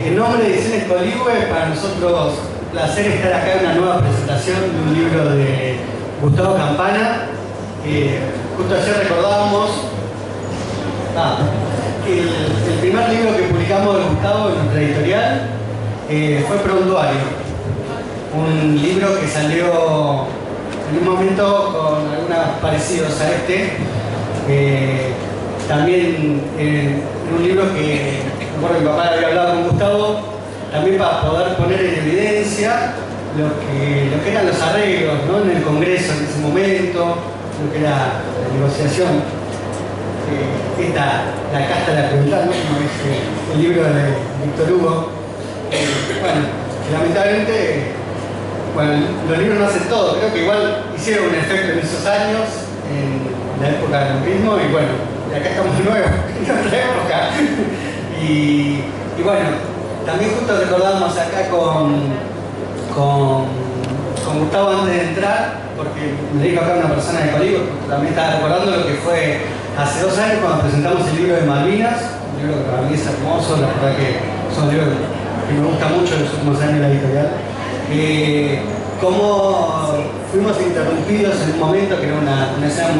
En nombre de Ediciones Coligüe, para nosotros un placer estar acá en una nueva presentación de un libro de Gustavo Campana. Justo ayer recordábamos el primer libro que publicamos de Gustavo en nuestra editorial fue Prontuario, un libro que salió en un momento con algunos parecidos a este. También en un libro que recuerdo que mi papá había hablado con Gustavo, también para poder poner en evidencia lo que eran los arreglos, ¿no? En el Congreso en ese momento, lo que era la negociación. La casta de la pregunta, ¿no? Como dice el libro de Víctor Hugo. Bueno, lamentablemente, los libros no hacen todo. Creo que igual hicieron un efecto en esos años, en la época del macrismo, y bueno, acá estamos de nuevo, en otra época. Y bueno, también justo recordábamos acá con Gustavo antes de entrar, porque me dijo acá una persona de Coligüe, también estaba recordando lo que fue hace 2 años cuando presentamos el libro de Malvinas, un libro que para mí es hermoso, la verdad que es un libro que me gusta mucho en los últimos años de la editorial. Cómo fuimos interrumpidos en un momento que era una escena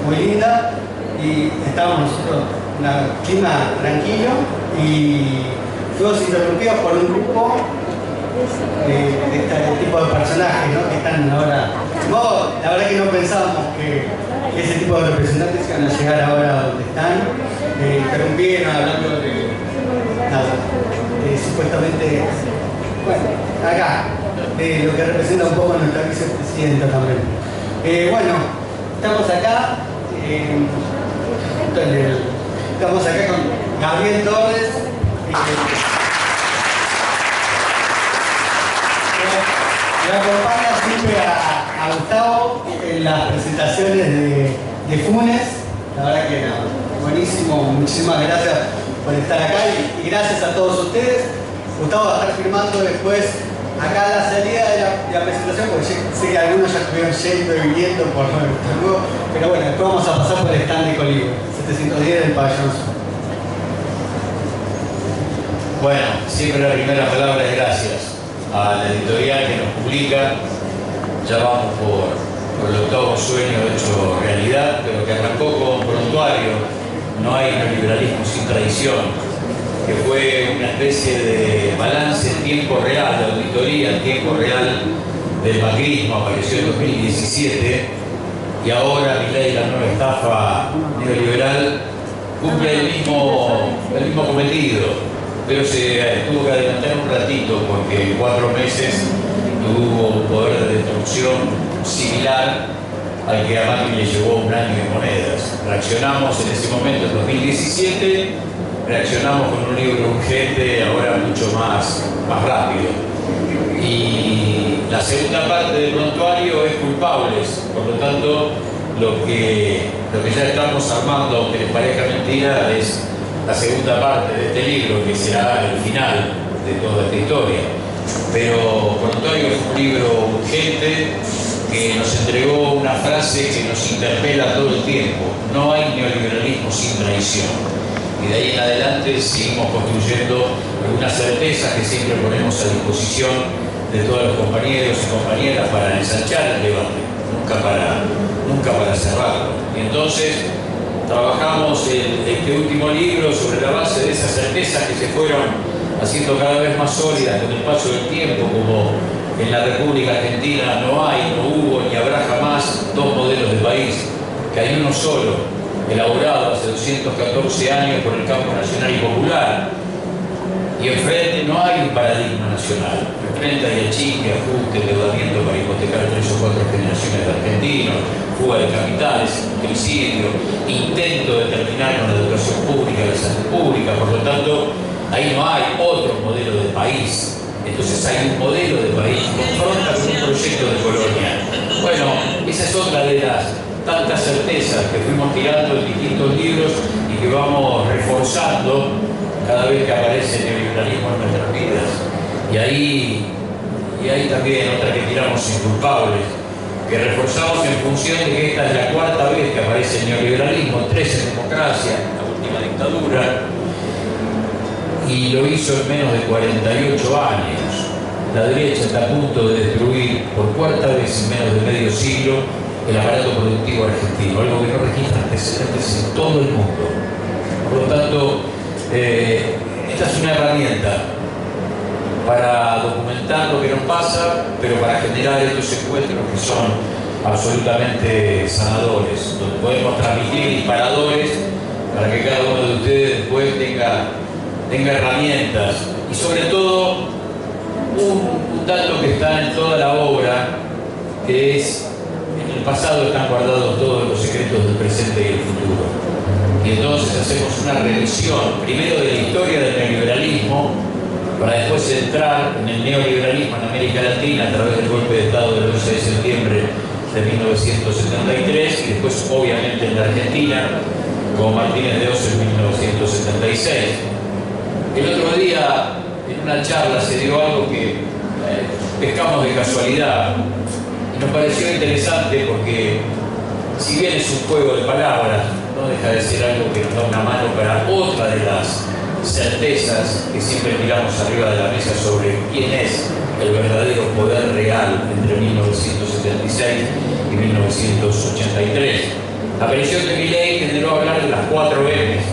muy linda, y estábamos nosotros en un clima tranquilo y fuimos interrumpidos por un grupo de este tipo de personajes, ¿no? Que están ahora. No, la verdad que no pensábamos que ese tipo de representantes iban a llegar ahora donde están. Interrumpieron hablando de supuestamente, bueno, acá, de lo que representa un poco nuestra vicepresidenta también. Bueno, estamos acá. Estamos acá con Gabriel Torres. Me acompaña siempre a Gustavo en las presentaciones de Funes. La verdad que buenísimo, muchísimas gracias por estar acá y gracias a todos ustedes. Gustavo va a estar firmando después acá a la salida de la presentación, porque sé que algunos ya estuvieron yendo y viniendo por nuevo, pero bueno, después vamos a pasar por el stand de Coligüe, 710 del pabellón. Bueno, siempre la primera palabra es gracias a la editorial que nos publica. Ya vamos por el octavo sueño hecho realidad, pero que arrancó con Prontuario, No hay neoliberalismo sin tradición, que fue una especie de balance en tiempo real, de auditoría en tiempo real del macrismo. Apareció en 2017 y ahora Milei, la nueva estafa neoliberal, cumple el mismo cometido, pero se tuvo que adelantar un ratito porque en 4 meses tuvo un poder de destrucción similar al que a Macri le llevó 1 año de monedas. Reaccionamos en ese momento, en 2017, reaccionamos con un libro urgente, ahora mucho más rápido. Y la segunda parte del Prontuario es Culpables, por lo tanto, lo que ya estamos armando, aunque les parezca mentira, es la segunda parte de este libro, que será el final de toda esta historia. Pero Prontuario es un libro urgente que nos entregó una frase que nos interpela todo el tiempo: no hay neoliberalismo sin traición. Y de ahí en adelante seguimos construyendo algunas certezas que siempre ponemos a disposición de todos los compañeros y compañeras para ensanchar el debate, nunca para cerrarlo. Y entonces trabajamos este último libro sobre la base de esas certezas que se fueron haciendo cada vez más sólidas con el paso del tiempo, como en la República Argentina no hay, no hubo ni habrá jamás 2 modelos de país, que hay uno solo, elaborado hace 214 años por el campo nacional y popular. Y enfrente no hay un paradigma nacional. Enfrente hay achique, ajuste, endeudamiento para hipotecar 3 o 4 generaciones de argentinos, fuga de capitales, suicidio, intento de terminar con la educación pública y la salud pública. Por lo tanto, ahí no hay otro modelo de país. Entonces hay un modelo de país que confronta con un proyecto de colonia. Bueno, esa es otra de las tantas certezas que fuimos tirando en distintos libros y que vamos reforzando cada vez que aparece el neoliberalismo en nuestras vidas. Y ahí también otra que tiramos en Culpables, que reforzamos en función de que esta es la 4ª vez que aparece el neoliberalismo, 3 en democracia, la última dictadura. y lo hizo en menos de 48 años. La derecha está a punto de destruir por cuarta vez en menos de medio siglo el aparato productivo argentino, algo que no registra antecedentes en todo el mundo. Por lo tanto, esta es una herramienta para documentar lo que nos pasa, pero para generar estos encuentros que son absolutamente sanadores, donde podemos transmitir disparadores para que cada uno de ustedes después tenga herramientas y sobre todo un dato que está en toda la obra, que es: en el pasado están guardados todos los secretos del presente y el futuro. Y entonces hacemos una revisión primero de la historia del neoliberalismo, para después entrar en el neoliberalismo en América Latina a través del golpe de Estado del 11 de septiembre de 1973 y después obviamente en la Argentina con Martínez de Oz en 1976. El otro día en una charla se dio algo que pescamos de casualidad y nos pareció interesante porque, si bien es un juego de palabras, no deja de ser algo que nos da una mano para otra de las certezas que siempre miramos arriba de la mesa sobre quién es el verdadero poder real entre 1976 y 1983. La aparición de Milei generó hablar de las 4 M's: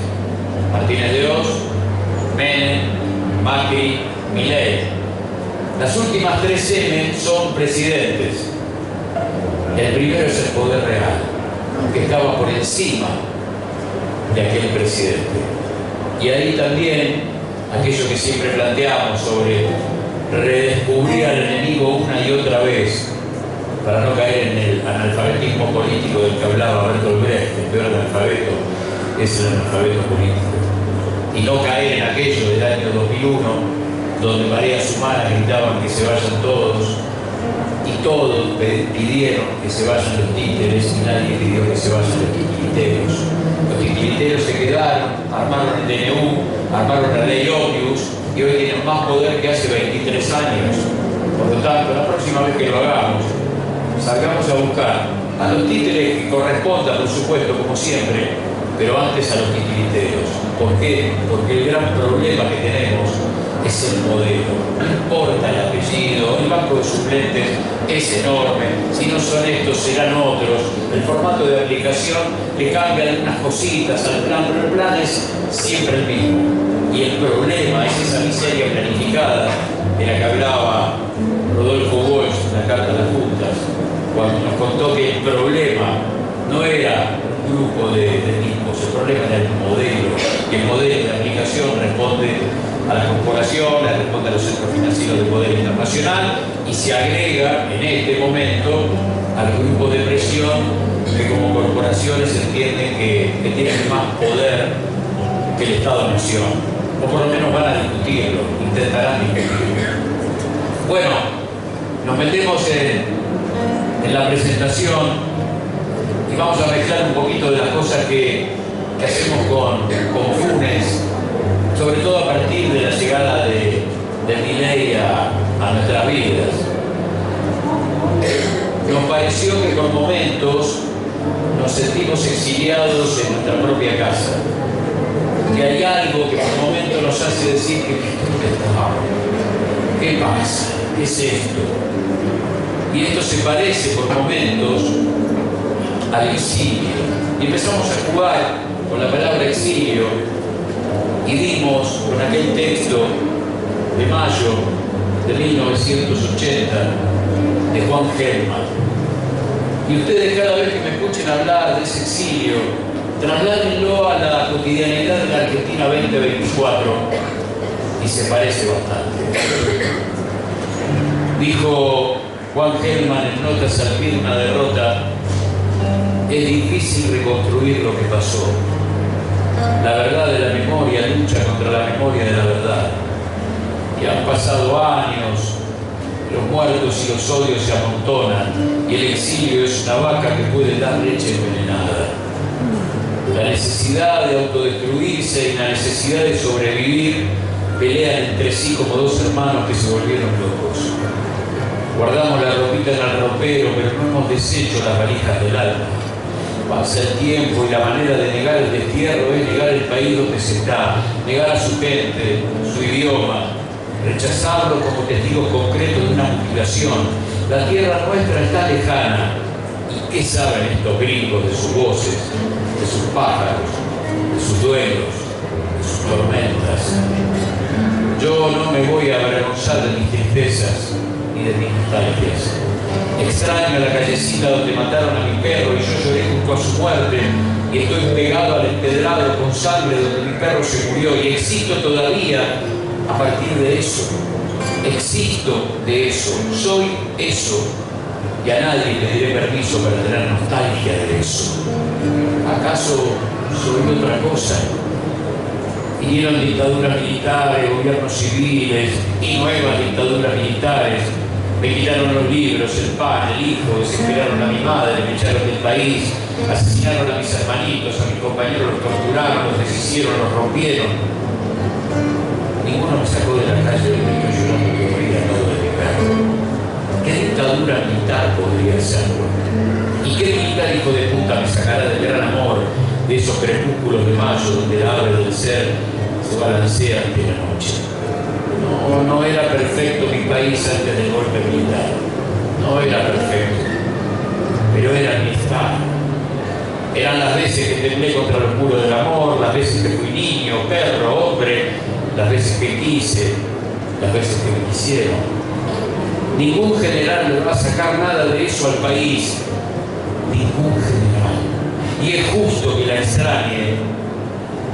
Martínez de Oz, Menem, Macri, Milei. Las últimas 3 M son presidentes. El primero es el poder real, que estaba por encima de aquel presidente. Y ahí también aquello que siempre planteamos sobre redescubrir al enemigo una y otra vez para no caer en el analfabetismo político del que hablaba Bertolt Brecht. El peor analfabeto es el analfabeto político. Y no caer en aquello del año 2001 donde mareas humanas gritaban que se vayan todos y todos pidieron que se vayan los títeres y nadie pidió que se vayan los titiriteros. Los titiriteros se quedaron, armaron el DNU, armaron la ley Ómnibus y hoy tienen más poder que hace 23 años. Por lo tanto, la próxima vez que lo hagamos, salgamos a buscar a los títeres que correspondan, por supuesto, como siempre, pero antes a los titiriteros. ¿Por qué? Porque el gran problema que tenemos es el modelo. No importa el apellido, el banco de suplentes es enorme, si no son estos serán otros, el formato de aplicación le cambia algunas cositas al plan, pero el plan es siempre el mismo. Y el problema es esa miseria planificada de la que hablaba Rodolfo Walsh en la Carta a las Juntas, cuando nos contó que el problema no era un grupo de tipos, el problema era el modelo, y el modelo de aplicación responde a la corporación, responde a los centros financieros de poder internacional y se agrega en este momento al grupo de presión que como corporaciones entienden que tienen más poder que el Estado-Nación, o por lo menos van a discutirlo, intentarán discutirlo. Bueno, nos metemos en la presentación y vamos a mezclar un poquito de las cosas que hacemos con Funes, sobre todo a partir de la llegada de Milei a nuestras vidas. Nos pareció que con momentos nos sentimos exiliados en nuestra propia casa, que hay algo que por momentos nos hace decir que ¿qué pasa? ¿Qué es esto? Y esto se parece por momentos al exilio. Y empezamos a jugar con la palabra exilio y dimos con aquel texto de mayo de 1980 de Juan Gelman. Y ustedes cada vez que me escuchen hablar de ese exilio, trasládenlo a la cotidianidad de la Argentina 2024 y se parece bastante. Dijo Juan Gelman en Notas al pie de una derrota: es difícil reconstruir lo que pasó. La verdad de la memoria lucha contra la memoria de la verdad. Y han pasado años, los muertos y los odios se amontonan, y el exilio es una vaca que puede dar leche envenenada. La necesidad de autodestruirse y la necesidad de sobrevivir pelean entre sí como dos hermanos que se volvieron locos. Guardamos la ropita en el ropero, pero no hemos deshecho las valijas del alma. Pasa el tiempo y la manera de negar el destierro es negar el país donde se está, negar a su gente, su idioma, rechazarlo como testigos concretos de una mutilación. La tierra nuestra está lejana. ¿Y qué saben estos gringos de sus voces, de sus pájaros, de sus duelos, de sus tormentas? Yo no me voy a avergonzar de mis tristezas ni de mis nostalgias. Extraño la callecita donde mataron a mi perro y yo lloré junto a su muerte y estoy pegado al empedrado con sangre donde mi perro se murió y existo todavía a partir de eso. Existo de eso, soy eso y a nadie le diré permiso para tener nostalgia de eso. ¿Acaso soy otra cosa? Vinieron dictaduras militares, gobiernos civiles y nuevas dictaduras militares. Me quitaron los libros, el pan, el hijo, desesperaron a mi madre, me echaron del país, asesinaron a mis hermanitos, a mis compañeros los torturaron, los deshicieron, los rompieron. Ninguno me sacó de la calle y me estoy llorando que moría todo de mi perro. ¿Qué dictadura militar podría serlo? ¿Y qué militar hijo de puta me sacará del gran amor de esos crepúsculos de mayo donde el ave del ser se balancea ante la noche? No era perfecto mi país antes del golpe militar. No era perfecto. Pero era mi estado. Eran las veces que temblé contra los muros del amor, las veces que fui niño, perro, hombre, las veces que quise, las veces que me quisieron. Ningún general le va a sacar nada de eso al país. Ningún general. Y es justo que la extrañe,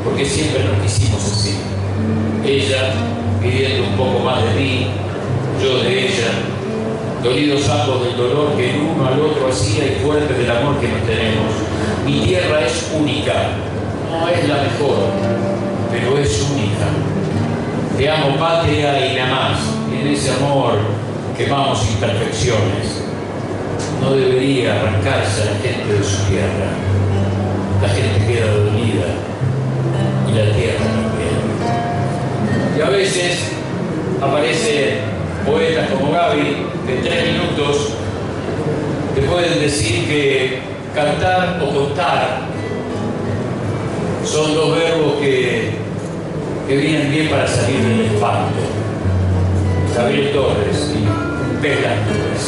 porque siempre nos quisimos así. Ella pidiendo un poco más de mí, yo de ella, dolidos ambos del dolor que el uno al otro hacía y fuertes del amor que nos tenemos. Mi tierra es única, no es la mejor, pero es única. Te amo, patria, y nada más. En ese amor quemamos imperfecciones. No debería arrancarse a la gente de su tierra. La gente queda dolida y la tierra también. Y a veces aparecen poetas como Gaby, que en 3 minutos te pueden decir que cantar o contar son 2 verbos que vienen bien para salir del espanto. Gabriel Torres y Pela Torres.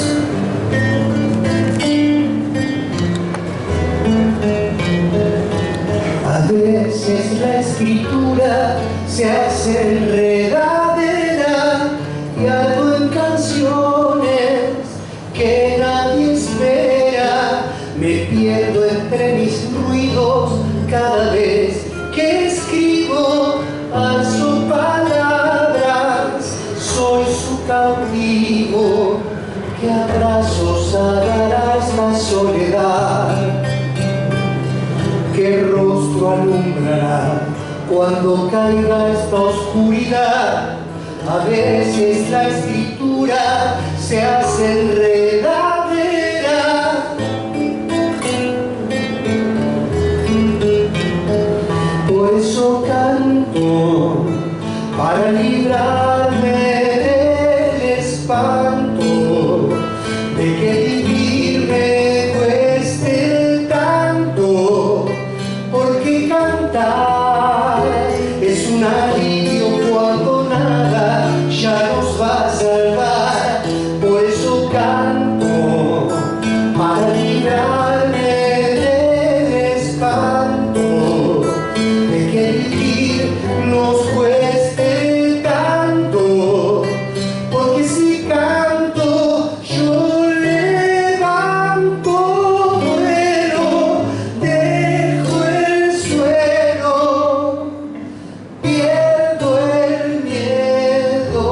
A veces la escritura se hace enredadera y algo en canciones que nadie espera. Me pierdo entre mis ruidos cada vez que escribo, alzo palabras, soy su cautivo que a brazos agarra esta soledad. ¿Qué rostro alumbrará cuando caiga esta oscuridad? A veces la escritura se hace enredadera. Por eso canto, para librarme del espanto de que vivir me cueste tanto. Porque cantar es un alivio cuando nada ya nos va a salvar. Por eso canto, para librarme del espanto de que vivir nos cueste tanto. Porque si canto yo levanto vuelo, dejo el suelo, pierdo el miedo.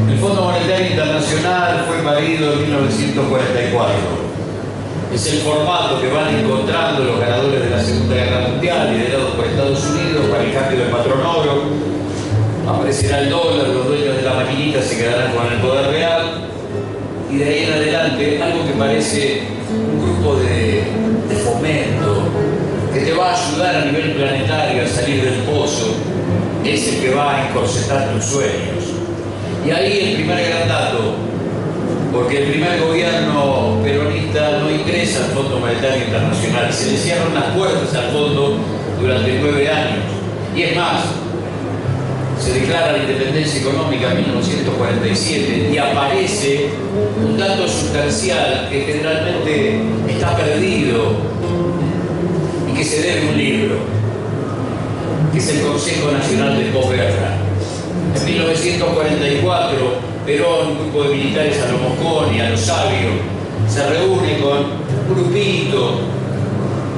El Fondo Monetario Internacional fue parido en 1944. Es el formato que van encontrando los ganadores de la Segunda Guerra Mundial, liderados por Estados Unidos, para el cambio del patrón oro. Aparecerá el dólar, los dueños de la maquinita se quedarán con el poder real. y de ahí en adelante algo que parece un grupo de fomento, ayudar a nivel planetario a salir del pozo es el que va a encorsetar tus sueños. Y ahí el primer gran dato, porque el primer gobierno peronista no ingresa al Fondo Monetario Internacional, se le cierran las puertas al fondo durante 9 años. Y es más, se declara la independencia económica en 1947 y aparece un dato sustancial que generalmente está perdido y que se debe a un libro, que es el Consejo Nacional de Posguerra. En 1944, Perón, un grupo de militares a lo Mosconi, a lo Sabio, se reúne con un grupito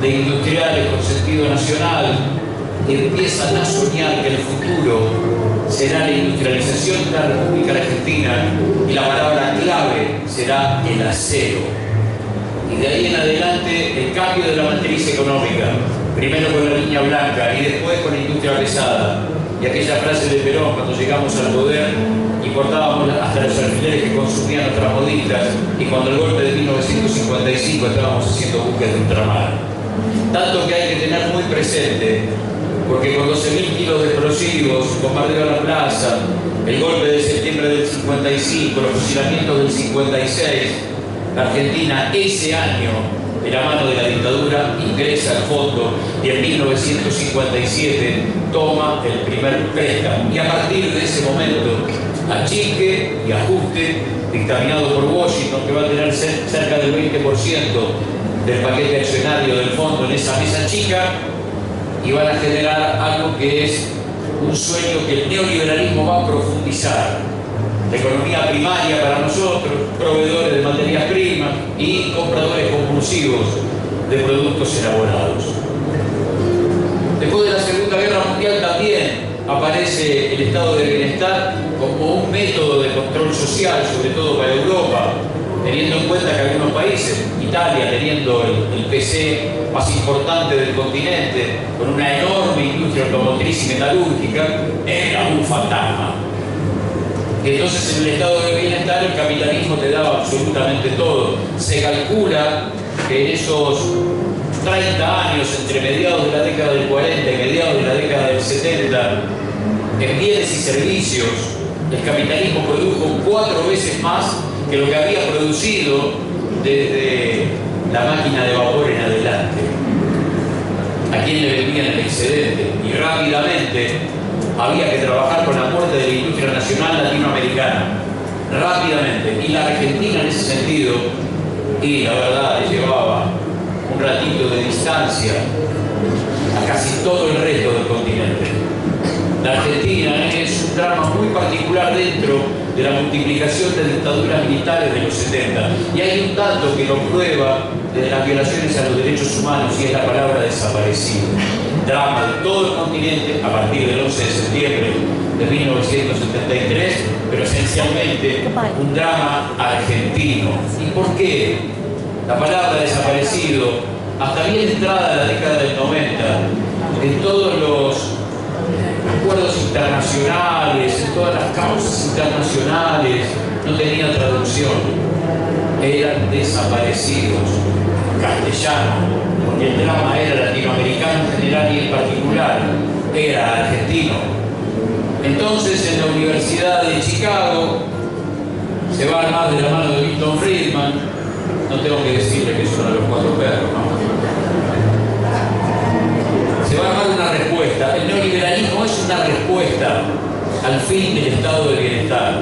de industriales con sentido nacional y empiezan a soñar que el futuro será la industrialización de la República Argentina y la palabra clave será el acero. Y de ahí en adelante el cambio de la matriz económica, primero con la línea blanca y después con la industria pesada. Y aquella frase de Perón, cuando llegamos al poder, importábamos hasta los alfileres que consumían nuestras moditas, y cuando el golpe de 1955 estábamos haciendo buques de ultramar. Tanto que hay que tener muy presente, porque con 12.000 kilos de explosivos, bombardeo a la plaza, el golpe de septiembre del 55, los fusilamientos del 56, la Argentina ese año, de la mano de la dictadura, ingresa al fondo y en 1957 toma el primer préstamo. Y a partir de ese momento, achique y ajuste dictaminado por Washington, que va a tener cerca del 20% del paquete accionario del fondo en esa mesa chica, y van a generar algo que es un sueño que el neoliberalismo va a profundizar. La economía primaria para nosotros, proveedores de materias primas y compradores compulsivos de productos elaborados. Después de la Segunda Guerra Mundial también aparece el estado de bienestar como un método de control social, sobre todo para Europa, teniendo en cuenta que algunos países, Italia teniendo el PC más importante del continente, con una enorme industria automotriz y metalúrgica, era un fantasma. Y entonces en el estado de bienestar el capitalismo te daba absolutamente todo. Se calcula que en esos 30 años, entre mediados de la década del 40 y mediados de la década del 70, en bienes y servicios, el capitalismo produjo 4 veces más que lo que había producido desde la máquina de vapor en adelante. ¿A quién le vendían el excedente? Y rápidamente había que trabajar con la muerte de la industria nacional latinoamericana. Rápidamente. Y la Argentina en ese sentido, y la verdad, le llevaba un ratito de distancia a casi todo el resto del continente. La Argentina es un drama muy particular dentro de la multiplicación de dictaduras militares de los 70. Y hay un dato que lo prueba de las violaciones a los derechos humanos, y es la palabra desaparecido. Drama de todo el continente a partir del 11 de septiembre de 1973, pero esencialmente un drama argentino. ¿Y por qué? La palabra desaparecido, hasta bien entrada la década del 90, en todos los acuerdos internacionales, en todas las causas internacionales, no tenía traducción. Eran desaparecidos, castellano, porque el drama era latinoamericano en general y en particular era argentino. Entonces en la Universidad de Chicago se va a armar de la mano de Milton Friedman, no tengo que decirle que son los 4 perros, ¿no? Se va a armar una respuesta. El neoliberalismo es una respuesta al fin del estado de bienestar.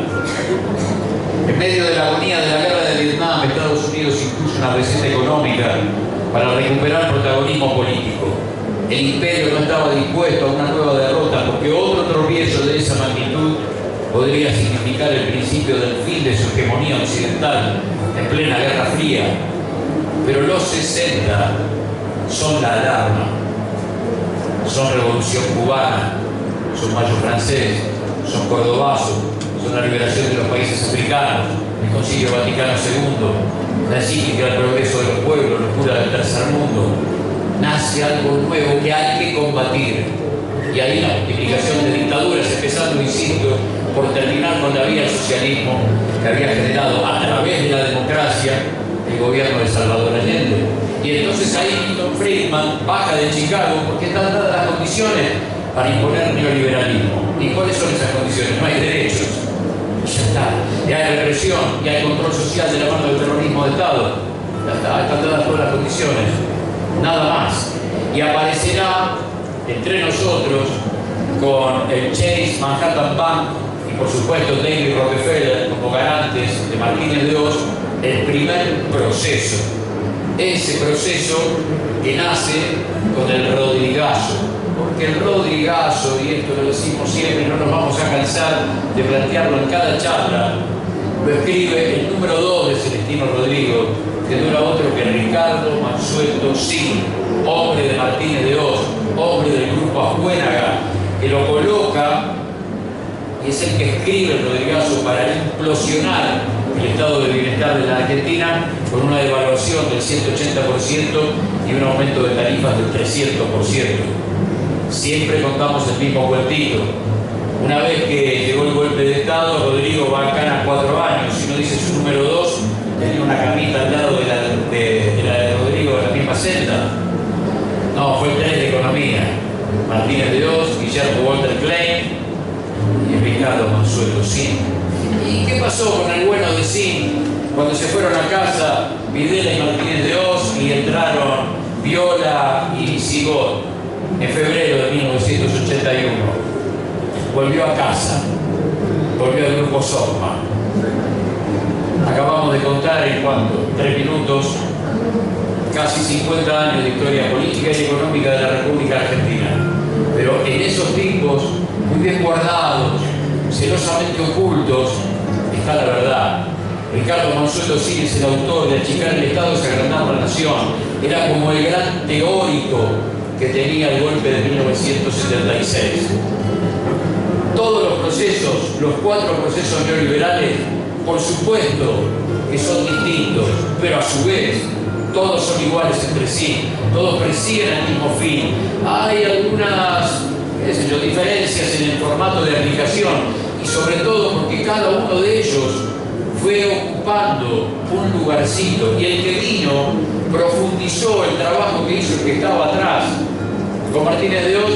En medio de la agonía de la guerra de Vietnam, Estados Unidos impuso una receta económica para recuperar protagonismo político. El imperio no estaba dispuesto a una nueva derrota, porque otro tropiezo de esa magnitud podría significar el principio del fin de su hegemonía occidental en plena Guerra Fría. Pero los 60 son la alarma, son Revolución Cubana, son Mayo Francés, son Cordobazo, son la liberación de los países africanos, el Concilio Vaticano II, la encíclica del progreso de los pueblos, locura del tercer mundo. Nace algo nuevo que hay que combatir. Y ahí la multiplicación de dictaduras, empezando, insisto, por terminar con la vía del socialismo que había generado a través de la democracia el gobierno de Salvador Allende. Y entonces ahí Milton Friedman baja de Chicago porque están dadas las condiciones para imponer neoliberalismo. ¿Y cuáles son esas condiciones? No hay derechos. Y ya está. Y hay represión, y hay control social de la mano del terrorismo de Estado. Ya está, están dadas todas las condiciones. Nada más. Y aparecerá entre nosotros con el Chase Manhattan Bank y por supuesto David Rockefeller como garantes de Martínez de Oz, el primer proceso. Ese proceso que nace con el Rodrigazo. Porque el Rodrigazo, y esto lo decimos siempre, no nos vamos a cansar de plantearlo en cada charla, lo escribe el número 2 de Celestino Rodrigo, que no era otro que Ricardo Mansueto Sin, hombre de Martínez de Oz, hombre del grupo Ascuénaga, que lo coloca y es el que escribe el Rodrigazo para implosionar el estado de bienestar de la Argentina con una devaluación del 180% y un aumento de tarifas del 300%. Siempre contamos el mismo cuentito. Una vez que llegó el golpe de Estado, Rodrigo va a Cana 4 años. Si no dice su número 2, tenía una camita al lado de la de Rodrigo en la misma celda. No, fue el 3 de Economía. Martínez de Oz, Guillermo Walter Klein y Ricardo Mansueto Sin. ¿Y qué pasó con el bueno de Sin? Cuando se fueron a casa, Videla y Martínez de Oz y entraron Viola y Sigón. En febrero de 1981 volvió a casa, volvió al grupo Sogma. Acabamos de contar en cuanto 3 minutos casi 50 años de historia política y económica de la República Argentina. Pero en esos tipos, muy bien guardados, celosamente ocultos, está la verdad. Ricardo Mansueto Sin es el autor de Achicar el Estado y Agrandar la Nación. Era como el gran teórico que tenía el golpe de 1976. Todos los procesos, los 4 procesos neoliberales, por supuesto que son distintos, pero a su vez todos son iguales entre sí, todos persiguen el mismo fin. Hay algunas, qué sé yo, diferencias en el formato de aplicación y sobre todo porque cada uno de ellos fue ocupando un lugarcito y el que vino profundizó el trabajo que hizo el que estaba atrás. Con Martínez de Oz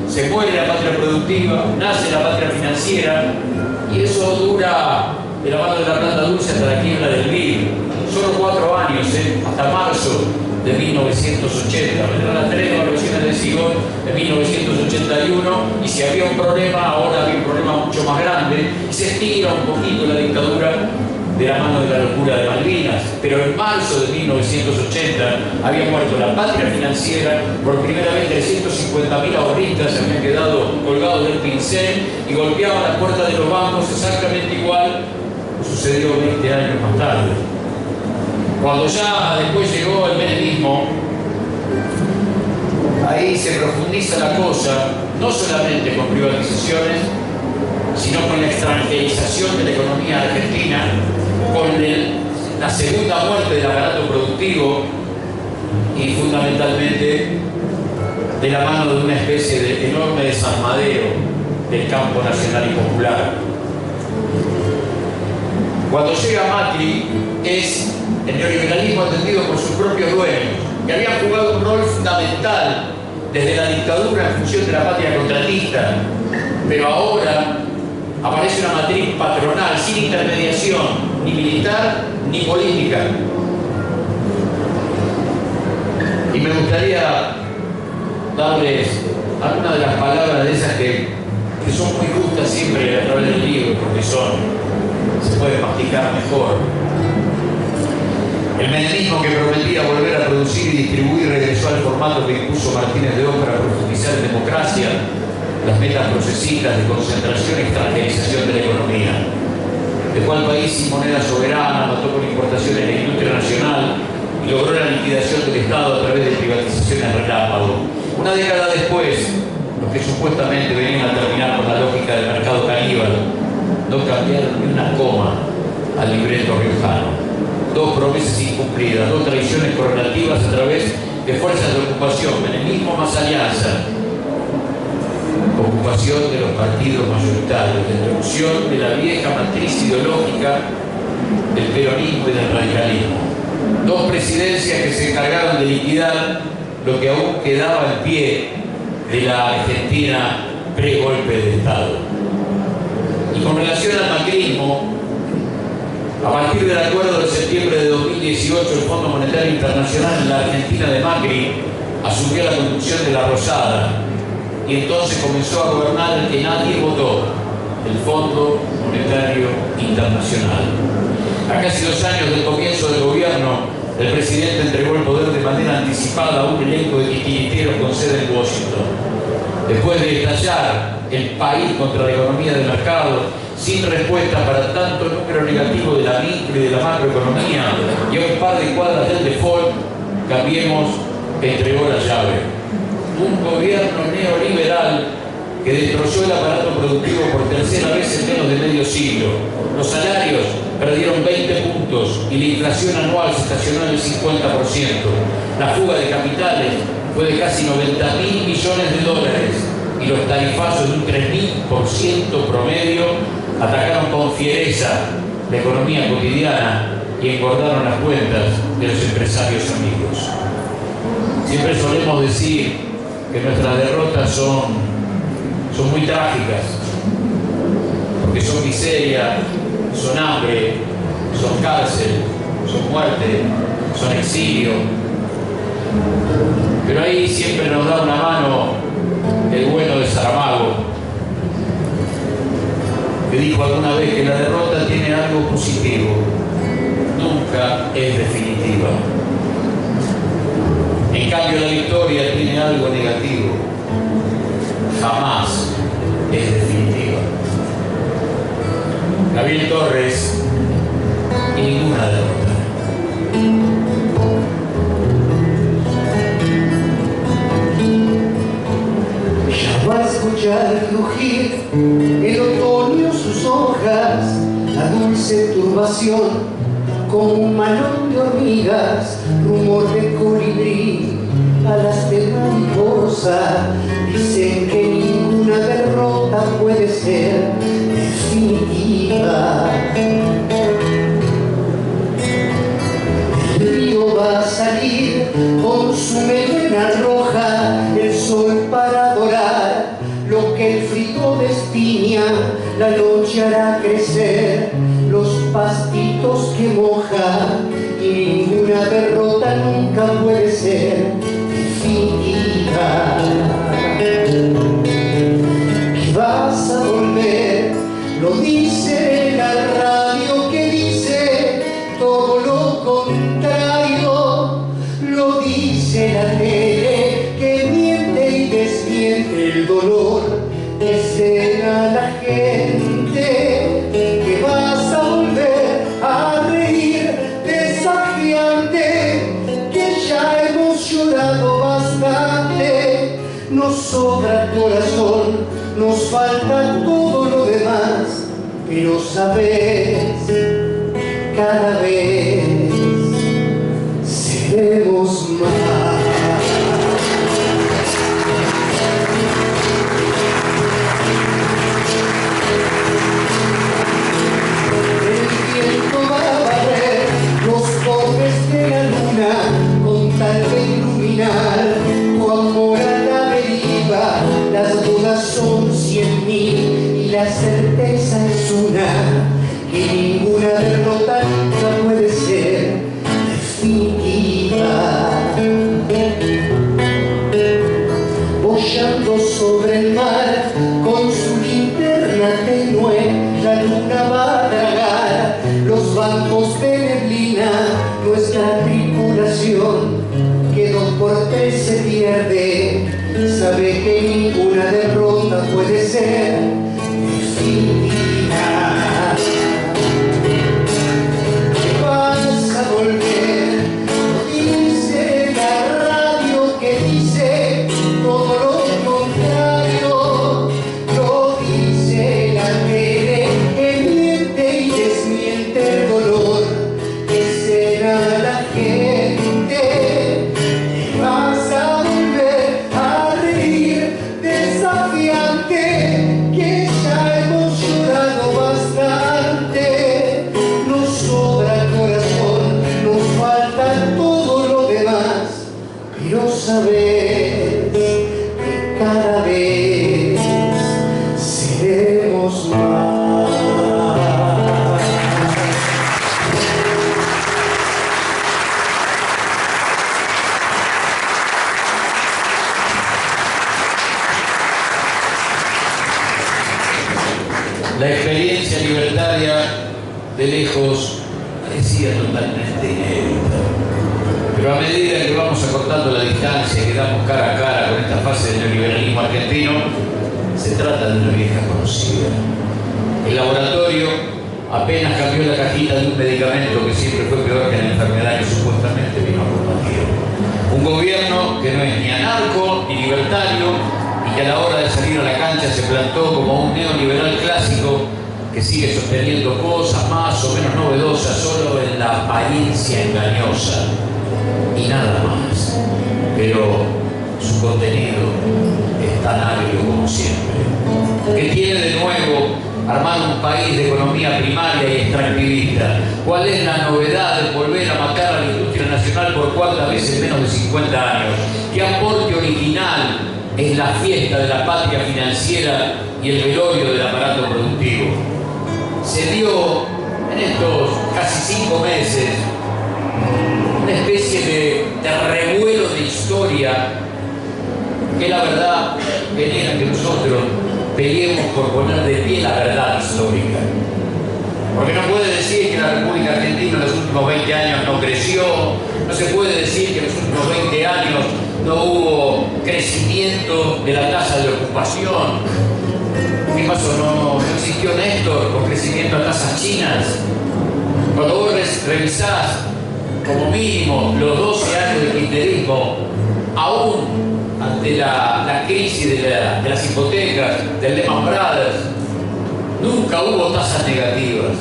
se muere la patria productiva, nace la patria financiera y eso dura de la mano de la planta dulce hasta la quiebra del BID. Solo 4 años, hasta marzo de 1980. Vendrán las 3 devaluaciones de Sigón de 1981 y si había un problema, ahora había un problema mucho más grande y se estira un poquito la dictadura de la mano de la locura de Malvinas, pero en marzo de 1980 había muerto la patria financiera, por primera vez 350.000 ahorristas se habían quedado colgados del pincel y golpeaban la puerta de los bancos exactamente igual que sucedió 20 años más tarde. Cuando ya después llegó el menemismo, ahí se profundiza la cosa, no solamente con privatizaciones, sino con la extranjerización de la economía argentina, con la segunda muerte del aparato productivo y fundamentalmente de la mano de una especie de enorme desarmadero del campo nacional y popular. Cuando llega Macri es el neoliberalismo atendido por sus propios dueños, que habían jugado un rol fundamental desde la dictadura en función de la patria contratista, pero ahora aparece una matriz patronal sin intermediación, ni militar ni política. Y me gustaría darles algunas de las palabras de esas que son muy justas siempre a través del libro, porque se puede masticar mejor. El menemismo que prometía volver a producir y distribuir regresó al formato que impuso Martínez de Oz para profundizar en democracia, las metas procesistas de concentración y extranjerización de la economía. Dejó al país sin moneda soberana, mató con importaciones la industria nacional y logró la liquidación del Estado a través de privatizaciones relámpago. Una década después, los que supuestamente venían a terminar con la lógica del mercado caníbal no cambiaron ni una coma al libreto riojano. 2 promesas incumplidas, 2 traiciones correlativas a través de fuerzas de ocupación, menemismo más alianza, ocupación de los partidos mayoritarios, destrucción de la vieja matriz ideológica del peronismo y del radicalismo. Dos presidencias que se encargaron de liquidar lo que aún quedaba en pie de la Argentina pre-golpe de Estado. Y con relación al macrismo, a partir del acuerdo de septiembre de 2018, el Fondo Monetario Internacional en la Argentina de Macri asumió la conducción de la Rosada y entonces comenzó a gobernar el que nadie votó, el Fondo Monetario Internacional. A casi 2 años del comienzo del gobierno, el presidente entregó el poder de manera anticipada a un elenco de titiriteros con sede en Washington. Después de estallar el país contra la economía de mercado, sin respuesta para tanto número negativo de la micro y de la macroeconomía y a un par de cuadras del default, Cambiemos entregó la llave. Un gobierno neoliberal que destrozó el aparato productivo por tercera vez en menos de medio siglo. Los salarios perdieron 20 puntos y la inflación anual se estacionó en el 50%. La fuga de capitales fue de casi 90.000 millones de dólares y los tarifazos de un 3.000% promedio atacaron con fiereza la economía cotidiana y engordaron las cuentas de los empresarios amigos. Siempre solemos decir que nuestras derrotas son muy trágicas, porque son miseria, son hambre, son cárcel, son muerte, son exilio. Pero ahí siempre nos da una mano el bueno de Saramago, que dijo alguna vez que la derrota tiene algo positivo, nunca es definitiva. En cambio, la victoria tiene algo negativo, jamás es definitiva. Gabriel Torres y ninguna derrota. Ya va a escuchar crujir el otoño sus hojas, la dulce turbación como un malón de hormigas, rumor de colibrí, alas de mariposa. Dicen que ninguna derrota puede ser definitiva. El río va a salir con su melena roja, el sol para adorar lo que el frío destiña. La noche hará crecer los pastitos que moja y ninguna derrota nunca puede ser definitiva. Que vas a volver, lo dice la radio, que dice todo lo contrario, lo dice la tele, que miente y desmiente el dolor que cena la gente. Que vas a volver a reír desafiante, que ya hemos llorado bastante. Nos sobra corazón, nos falta todo lo demás, pero sabes, cada vez seremos más. De la luna con tal de iluminar tu amor a la deriva. Las dudas son 100.000 y la certeza es una, que ninguna derrota nunca puede ser definitiva. Boyando sobre el mar con su linterna tenue, la luna va a tragar los bancos de neblina. Nuestra tripulación quedó por 3, se pierde. Sabe que ninguna derrota puede ser definitiva. saber que cada vez seremos más. La experiencia libertaria de lejos parecía totalmente inédita. Pero a medida que vamos acortando la distancia y quedamos cara a cara con esta fase del neoliberalismo argentino, se trata de una vieja conocida. El laboratorio apenas cambió la cajita de un medicamento que siempre fue peor que la enfermedad que supuestamente vino a combatir. Un gobierno que no es ni anarco ni libertario, y que a la hora de salir a la cancha se plantó como un neoliberal clásico que sigue sosteniendo cosas más o menos novedosas solo en la apariencia engañosa y nada más. Pero su contenido es tan agrio como siempre. ¿Qué tiene de nuevo armar un país de economía primaria y extractivista? ¿Cuál es la novedad de volver a matar a la industria nacional por cuarta vez en menos de 50 años? ¿Qué aporte original es la fiesta de la patria financiera y el velorio del aparato productivo? Se dio en estos casi 5 meses una especie de revuelo de historia que la verdad genera que nosotros peleemos por poner de pie la verdad histórica. Porque no puede decir que la República Argentina en los últimos 20 años no creció, no se puede decir que en los últimos 20 años no hubo crecimiento de la tasa de ocupación. ¿Qué pasó? ¿No existió Néstor con crecimiento a tasas chinas? Cuando vos revisás como mínimo los 12 años de kirchnerismo, aún ante la crisis de las hipotecas, del Lehman Brothers, nunca hubo tasas negativas.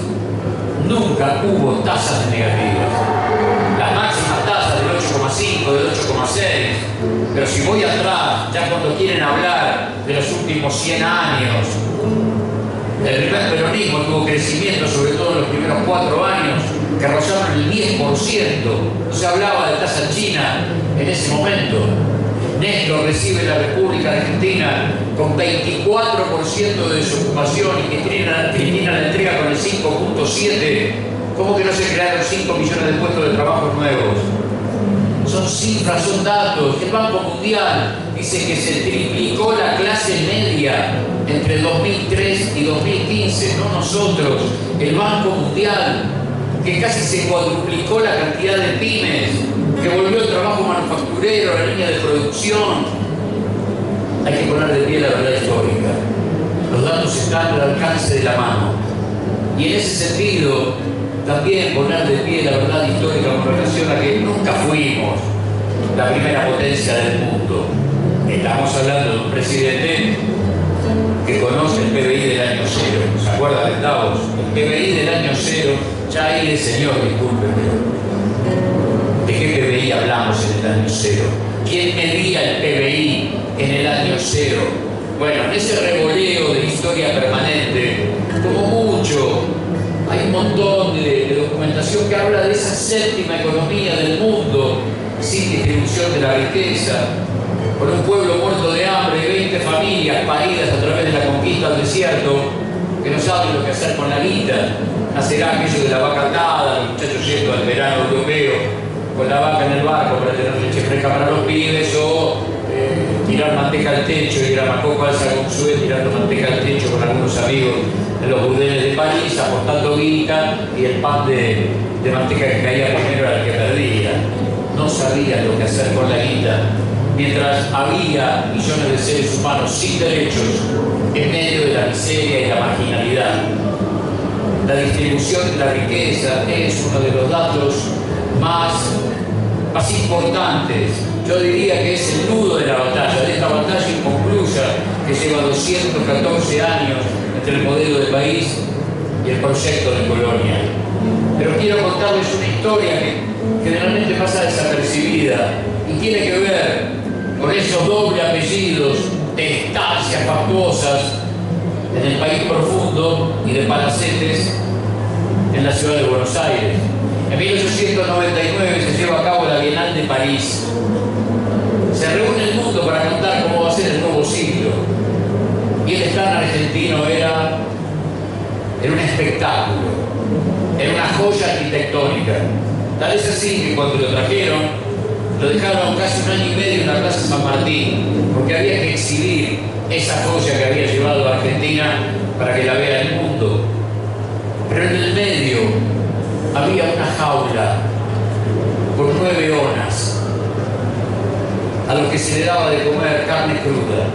Nunca hubo tasas negativas. Las máximas tasas del 8,5, del 8,6. Pero si voy atrás, ya cuando quieren hablar de los últimos 100 años, el primer peronismo tuvo crecimiento, sobre todo en los primeros 4 años, que rozaron el 10%. No se hablaba de tasa china en ese momento. Néstor recibe la República Argentina con 24% de desocupación y Cristina la entrega con el 5.7%. ¿Cómo que no se crearon 5 millones de puestos de trabajo nuevos? Son cifras, son datos. El Banco Mundial dice que se triplicó la clase media entre 2003 y 2015, no nosotros. El Banco Mundial, que casi se cuadruplicó la cantidad de pymes, que volvió el trabajo manufacturero a la línea de producción. Hay que poner de pie la verdad histórica. Los datos están al alcance de la mano. Y en ese sentido, también poner de pie la verdad histórica con relación a que nunca fuimos la primera potencia del mundo. Estamos hablando de un presidente que conoce el PBI del año cero. ¿Se acuerdan de Davos? El PBI del año cero, ya ahí el señor, discúlpenme. ¿De qué PBI hablamos en el año cero? ¿Quién medía el PBI en el año cero? Bueno, en ese revoleo de historia permanente, como mucho, hay un montón de documentación que habla de esa séptima economía del mundo, sin distribución de la riqueza, con un pueblo muerto de hambre, 20 familias paridas a través de la conquista al desierto, que no saben lo que hacer con la guita. Nacerá aquello de la vaca atada, los muchachos yendo al verano europeo, con la vaca en el barco para tener leche fresca para los pibes, o tirar manteca al techo, ir a Macopa al Sagonsué tirando manteca al techo con algunos amigos en los burdeles de París, apostando guita, y el pan de manteca que caía primero era el que perdía. No sabían lo que hacer con la guita, mientras había millones de seres humanos sin derechos en medio de la miseria y la marginalidad. La distribución de la riqueza es uno de los datos más importantes. Yo diría que es el nudo de la batalla, de esta batalla inconclusa que lleva 214 años entre el modelo de país y el proyecto de colonia. Pero quiero contarles una historia que generalmente pasa desapercibida y tiene que ver con esos dobles apellidos de estancias fastuosas en el país profundo y de palacetes en la ciudad de Buenos Aires. En 1899 se lleva a cabo la Bienal de París. Se reúne el mundo para contar cómo va a ser el nuevo siglo. Y el stand argentino era un espectáculo, era una joya arquitectónica. Tal es así que cuando lo trajeron, lo dejaron casi un año y medio en la Plaza San Martín, porque había que exhibir esa joya que había llevado a Argentina para que la vea el mundo. Pero en el medio había una jaula con 9 onas, a los que se le daba de comer carne cruda.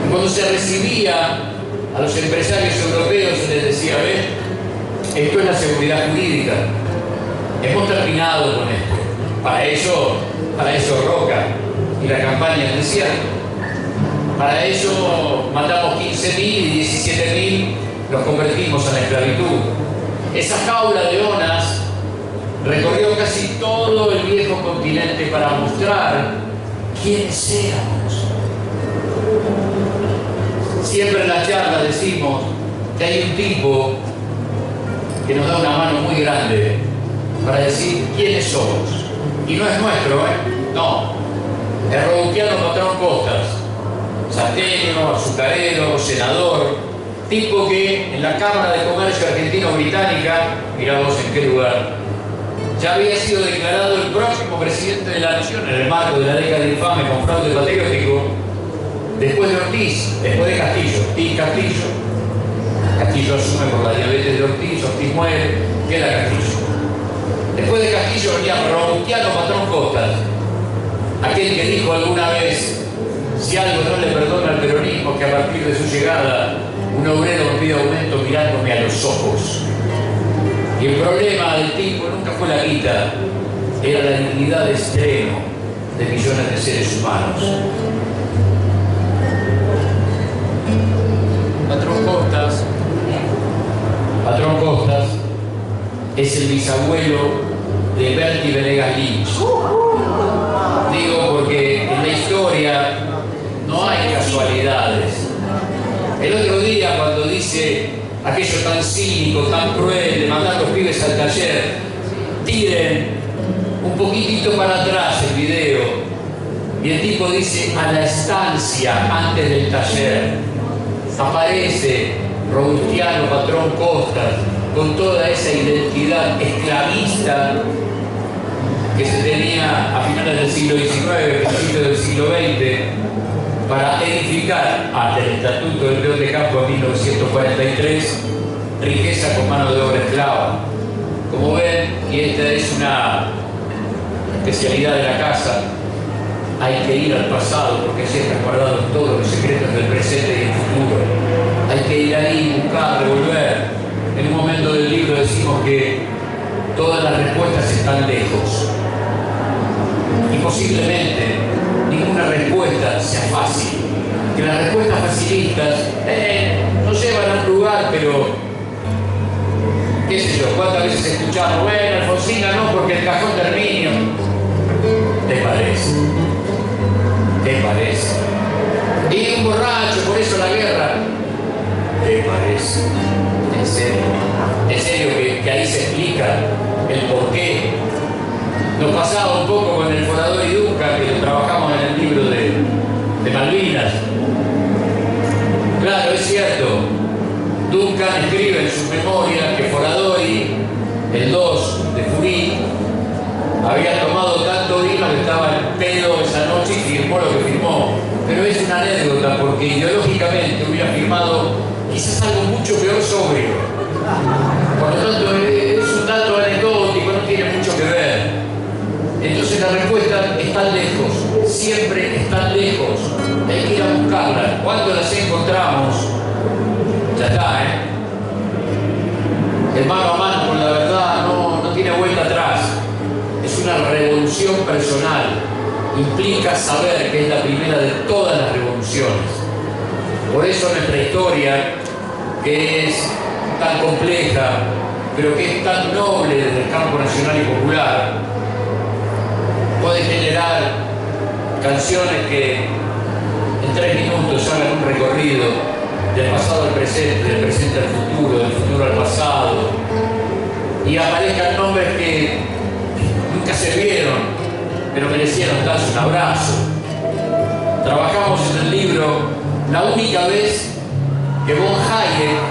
Y cuando se recibía a los empresarios europeos se les decía: ¿ves? Esto es la seguridad jurídica. Hemos terminado con esto. Para eso Roca y la campaña del desierto. Para eso matamos 15.000 y 17.000 los convertimos a la esclavitud. Esa jaula de onas recorrió casi todo el viejo continente para mostrar quiénes éramos. Siempre en las charlas decimos que hay un tipo que nos da una mano muy grande para decir quiénes somos. Y no es nuestro, no. Es Robustiano Patrón Costas, salteño, azucarero, senador, tipo que en la Cámara de Comercio Argentino-Británica, mirá vos en qué lugar, ya había sido declarado el próximo presidente de la Nación en el marco de la década infame con fraude patriótico, después de Ortiz, después de Castillo. Y Castillo asume por la diabetes de Ortiz, Ortiz muere, queda Castillo. Después de Castillo venía Robustiano Patrón Costas, aquel que dijo alguna vez: si algo no le perdona al peronismo, que a partir de su llegada un obrero me pide aumento mirándome a los ojos. Y el problema del tipo nunca fue la guita, era la dignidad extrema de millones de seres humanos. Patrón Costas es el bisabuelo de Bertie Venegas Lynch. Digo porque en la historia no hay casualidades. El otro día, cuando dice aquello tan cínico, tan cruel de mandar a los pibes al taller, tiren un poquitito para atrás el video y el tipo dice: a la estancia antes del taller. Aparece Robustiano Patrón Costas con toda esa identidad esclavista que se tenía a finales del siglo XIX, principios del siglo XX, para edificar, ante el Estatuto del Peón de Campo en 1943, riqueza con mano de obra esclava. Como ven, y esta es una especialidad de la casa, hay que ir al pasado porque allí están guardados todos los secretos del presente y el futuro. Hay que ir ahí, buscar, revolver. En un momento del libro decimos que todas las respuestas están lejos. Y posiblemente ninguna respuesta sea fácil. Que las respuestas facilistas no llevan a un lugar, pero qué sé yo, cuántas veces escuchamos: bueno, Alfonsín ganó porque el cajón terminó. ¿Te parece? ¿Te parece? Y un borracho, por eso la guerra. ¿Te parece? ¿En serio? ¿En serio que ahí se explica el porqué? Nos pasaba un poco con el Forador y Duncan, que lo trabajamos en el libro de Malvinas. Claro, es cierto. Duncan escribe en su memoria que Foradori, el 2 de Furí, había tomado tanto vino que estaba en pedo esa noche y firmó lo que firmó. Pero es una anécdota porque ideológicamente hubiera firmado quizás algo mucho peor sobrio. Por lo tanto, es un dato anecdótico, no tiene mucho que ver. Entonces la respuesta está lejos, siempre está lejos. Hay que ir a buscarla. Cuando las encontramos, ya está, El mano a mano con la verdad no tiene vuelta atrás. Es una revolución personal. Implica saber que es la primera de todas las revoluciones. Por eso nuestra historia, que es tan compleja, pero que es tan noble desde el campo nacional y popular, puede generar canciones que en 3 minutos hagan un recorrido del pasado al presente, del presente al futuro, del futuro al pasado, y aparezcan nombres que nunca se vieron pero merecieron darse un abrazo. Trabajamos en el libro la única vez que von Hayek,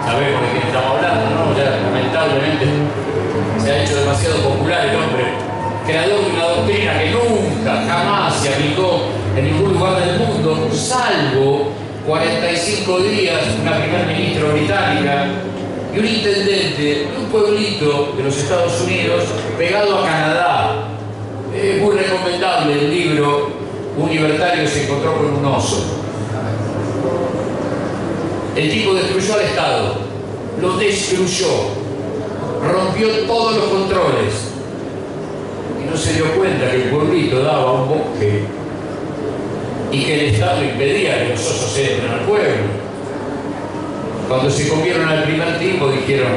sabemos de quién estamos hablando, ¿no? Ya lamentablemente se ha hecho demasiado popular el hombre, creador de una doctrina que nunca, jamás se aplicó en ningún lugar del mundo, salvo 45 días, una primer ministra británica y un intendente de un pueblito de los Estados Unidos pegado a Canadá. Es muy recomendable el libro Un libertario se encontró con un oso. El tipo destruyó al Estado, lo destruyó, rompió todos los controles y no se dio cuenta que el pueblito daba un bosque y que el Estado impedía que los osos entren al pueblo. Cuando se comieron al primer tipo dijeron,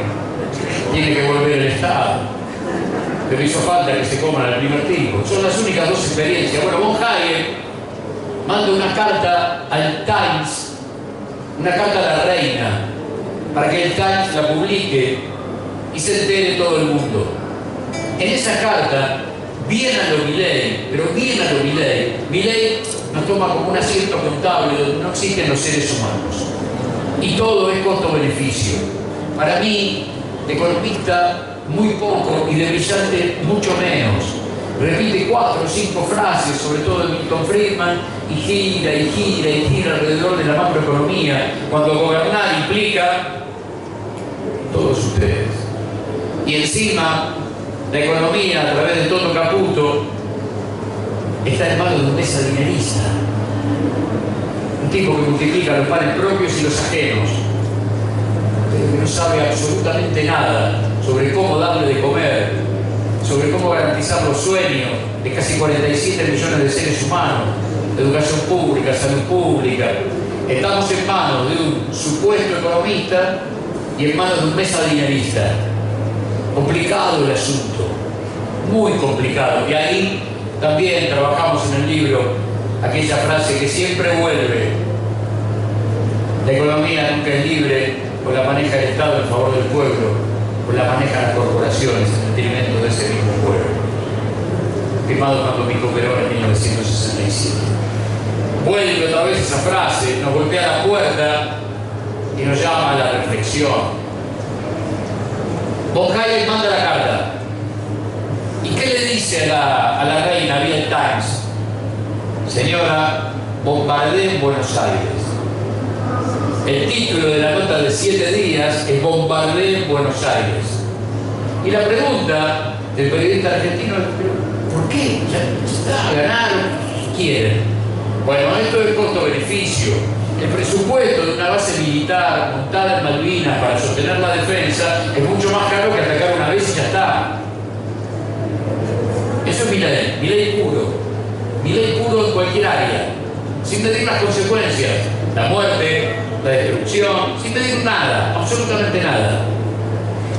tiene que volver el Estado. Pero hizo falta que se coman al primer tipo. Son las únicas dos experiencias. Bueno, von Hayek manda una carta al Times, una carta a la reina, para que el Times la publique y se entere todo el mundo. En esa carta, bien a lo Milley, pero bien a lo Milley, Milley nos toma como un asiento contable donde no existen los seres humanos. Y todo es costo-beneficio. Para mí, de economista, muy poco, y de brillante, mucho menos. Repite 4 o 5 frases, sobre todo de Milton Friedman, y gira y gira y gira alrededor de la macroeconomía, cuando gobernar implica todos ustedes. Y encima, la economía, a través de Toto Caputo, está en manos de un desadinerista. Un tipo que multiplica los panes propios y los ajenos, pero que no sabe absolutamente nada sobre cómo darle de comer, sobre cómo garantizar los sueños de casi 47 millones de seres humanos, educación pública, salud pública. Estamos en manos de un supuesto economista y en manos de un mesadinerista. Complicado el asunto, muy complicado. Y ahí también trabajamos en el libro aquella frase que siempre vuelve: la economía nunca es libre, pues la maneja el Estado en favor del pueblo, pues la manejan las corporaciones en detrimento de ese mismo pueblo. Firmado Juan Domingo Perón en 1967. Vuelve otra vez esa frase, nos golpea la puerta y nos llama a la reflexión. Von Hayek manda la carta. ¿Y qué le dice a la reina vía Times? Señora, bombardee en Buenos Aires. El título de la nota de 7 días es Bombardee en Buenos Aires. Y la pregunta del periodista argentino es: ¿por qué? Ya está, ganaron, ¿qué quieren? Bueno, esto es costo-beneficio. El presupuesto de una base militar montada en Malvinas para sostener la defensa es mucho más caro que atacar una vez y ya está. Eso es Milley puro en cualquier área, sin medir las consecuencias, la muerte, la destrucción, sin medir nada, absolutamente nada.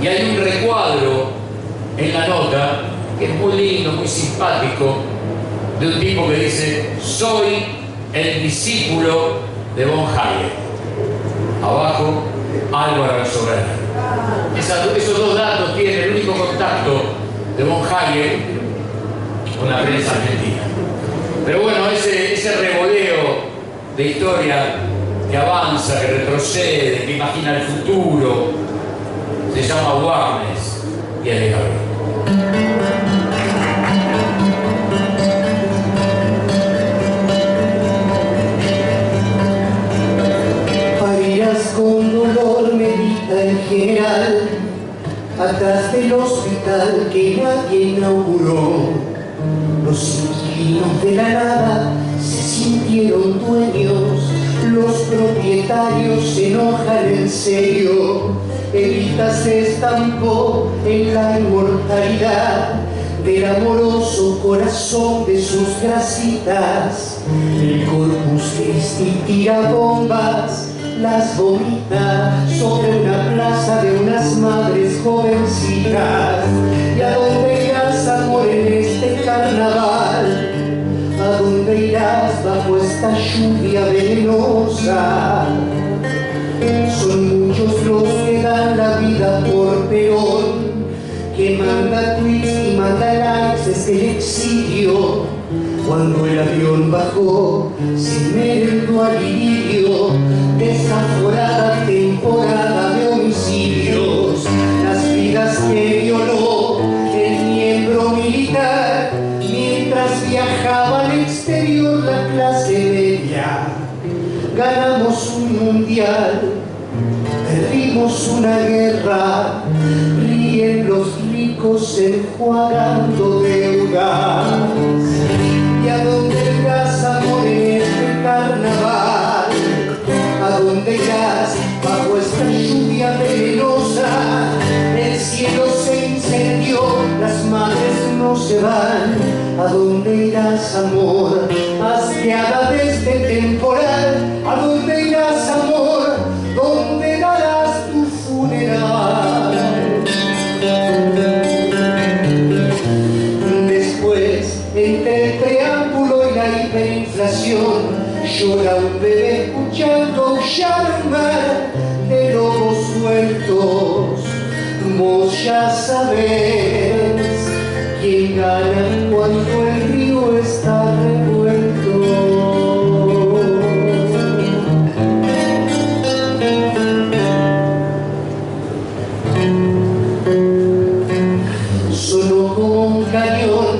Y hay un recuadro en la nota que es muy lindo, muy simpático, de un tipo que dice: soy el discípulo de von Hayek. Abajo, Álvaro Soberano. Esos dos datos tienen el único contacto de von Hayek con la prensa argentina. Pero bueno, ese revoleo de historia que avanza, que retrocede, que imagina el futuro, se llama Warnes y es de Gabriel. Parirás con dolor, medita el general, atrás del hospital que nadie inauguró. Los inquilinos de la nada se sintieron dueños, los propietarios se enojan en serio. Evita se estampó en la inmortalidad del amoroso corazón de sus grasitas. El Corpus Christi tira bombas, las vomita sobre una plaza de unas madres jovencitas. ¿Y a dónde irás, amor, en este carnaval? ¿A dónde irás bajo esta lluvia venenosa? Son muchos los que dan la vida por Perón, que manda tweets y manda likes, del exilio, cuando el avión bajó sin merendo alivio, desaforada temporada de homicidios, las vidas que violó el miembro militar, mientras viajaba al exterior la clase media. Ganamos un mundial, perdimos una guerra, ríen los ricos enjuagando deudas. ¿Y a dónde irás, amor, en este carnaval? ¿A dónde irás bajo esta lluvia venenosa? El cielo se incendió, las madres no se van. ¿A dónde irás, amor, asqueada de este temporal? ¿A dónde irás, amor, dónde darás tu funeral? Después, entre el preámbulo y la hiperinflación, llora un bebé escuchando aullar el mar de lobos sueltos. Vos ya sabés quién gana cuando el río está revuelto. Sonó como un cañón,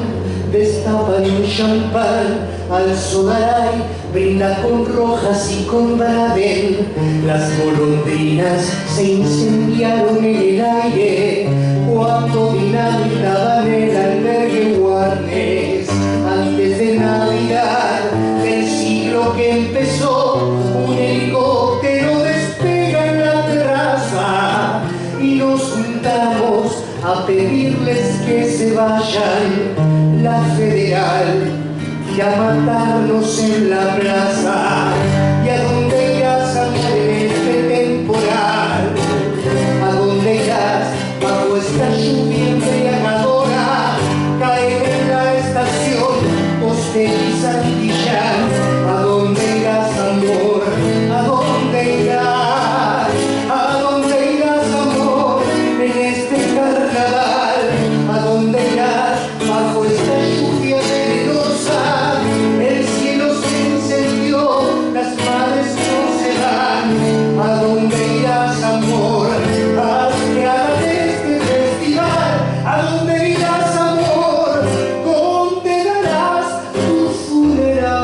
destapan un champán al Sogaray, brinda con Rojas y con Baradel. Las golondrinas se incendiaron en el aire cuando dinamitaban el albergue Warnes. Antes de Navidad del siglo que empezó, un helicóptero despega en la terraza y nos juntamos a pedirles que se vayan. La Federal y a matarnos en la plaza. ¿Y a dónde irás, amor, en este temporal? ¿A dónde irás bajo esta lluvia embriagadora? Caer en la estación, Postel y Santillán. ¿A dónde irás, amor? ¿A dónde irás? ¿A dónde irás, amor, en este carnaval? ¿A dónde irás bajo esta lluvia venenosa? El cielo se incendió, las madres no se van. ¿A dónde irás, amor, asqueada de este festival? ¿A dónde irás, amor, dónde darás tu funeral?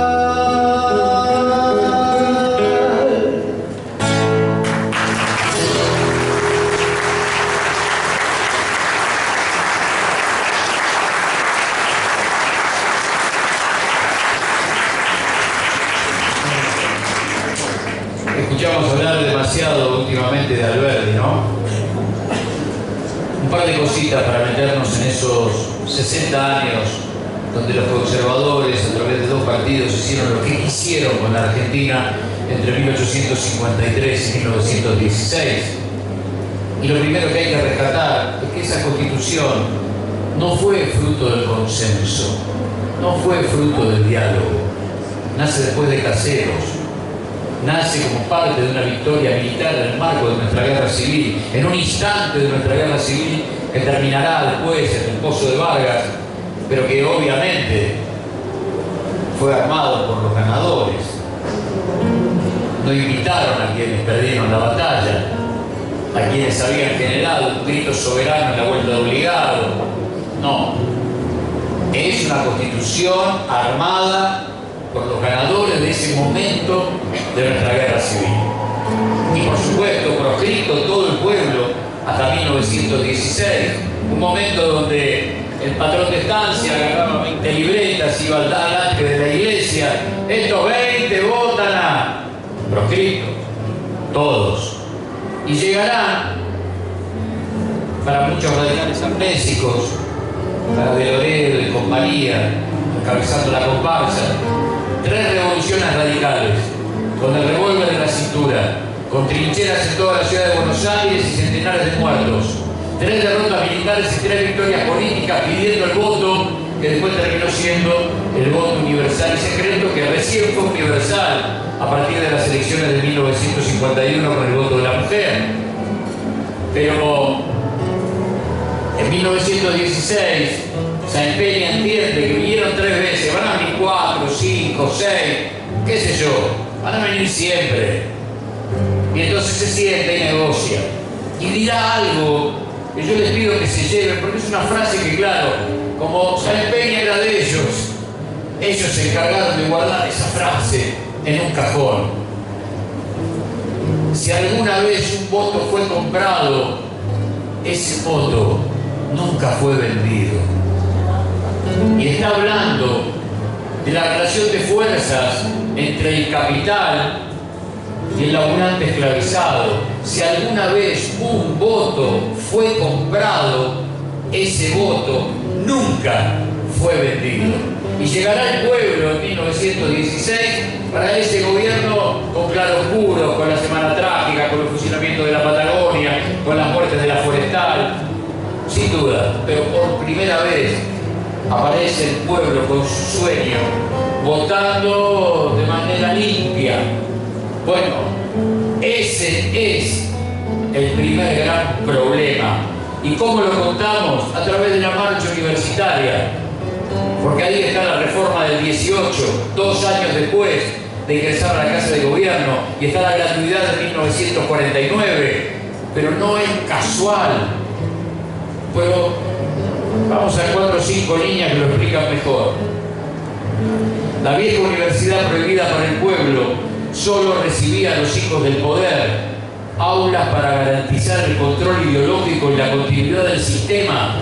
Escuchamos hablar demasiado últimamente de Alberdi, ¿no? Un par de cositas para meternos en esos 60 años donde los conservadores, a través de dos partidos, hicieron lo que quisieron con la Argentina entre 1853 y 1916. Y lo primero que hay que rescatar es que esa Constitución no fue fruto del consenso, no fue fruto del diálogo, nace después de Caseros, nace como parte de una victoria militar en el marco de nuestra guerra civil, en un instante de nuestra guerra civil que terminará después en el Pozo de Vargas, pero que obviamente fue armado por los ganadores. No invitaron a quienes perdieron la batalla, a quienes habían generado un grito soberano en la vuelta de obligado. No, es una constitución armada por los ganadores de ese momento de nuestra guerra civil. Y por supuesto, proscrito todo el pueblo hasta 1916, un momento donde el patrón de estancia agarraba 20 libretas y iba al de la iglesia. Estos 20 votan a proscrito, todos. Y llegarán, para muchos radicales amnésicos, para De Loredo y compañía, encabezando la comparsa, 3 revoluciones radicales, con el revólver en la cintura, con trincheras en toda la ciudad de Buenos Aires y centenares de muertos, 3 derrotas militares y 3 victorias políticas pidiendo el voto, que después terminó siendo el voto universal y secreto, que recién fue universal a partir de las elecciones de 1951 con el voto de la mujer. Pero en 1916 Sáenz Peña entiende que vinieron 3 veces, van a venir 4, 5, 6, qué sé yo, van a venir siempre. Y entonces se sienta y negocia. Y dirá algo que yo les pido que se lleven, porque es una frase que, claro, como Sáenz Peña era de ellos se encargaron de guardar esa frase en un cajón. Si alguna vez un voto fue comprado, ese voto nunca fue vendido. Y está hablando de la relación de fuerzas entre el capital y el laburante esclavizado. Si alguna vez un voto fue comprado, ese voto nunca fue vendido. Y llegará el pueblo en 1916 para ese gobierno con claroscuros, con la Semana Trágica, con el fusilamiento de la Patagonia, con las muertes de la Forestal, sin duda, pero por primera vez aparece el pueblo con su sueño, votando de manera limpia. Bueno, ese es el primer gran problema. ¿Y cómo lo contamos? A través de la marcha universitaria. Porque ahí está la reforma del 18, 2 años después de ingresar a la Casa de Gobierno, y está la gratuidad de 1949, pero no es casual. Pero vamos a 4 o 5 líneas que lo explican mejor. La vieja universidad prohibida para el pueblo solo recibía a los hijos del poder, aulas para garantizar el control ideológico y la continuidad del sistema,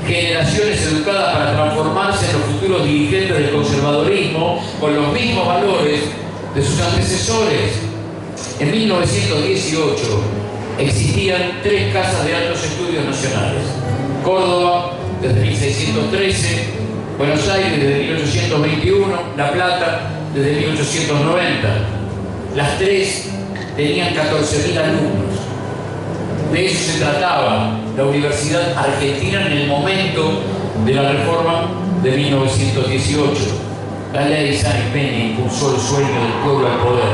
generaciones educadas para transformarse en los futuros dirigentes del conservadorismo con los mismos valores de sus antecesores. En 1918 existían 3 casas de altos estudios nacionales: Córdoba desde 1613, Buenos Aires desde 1821, La Plata desde 1890. Las 3 tenían 14.000 alumnos. De eso se trataba la Universidad Argentina en el momento de la reforma de 1918. La ley Sáenz Peña impulsó el sueño del pueblo al poder.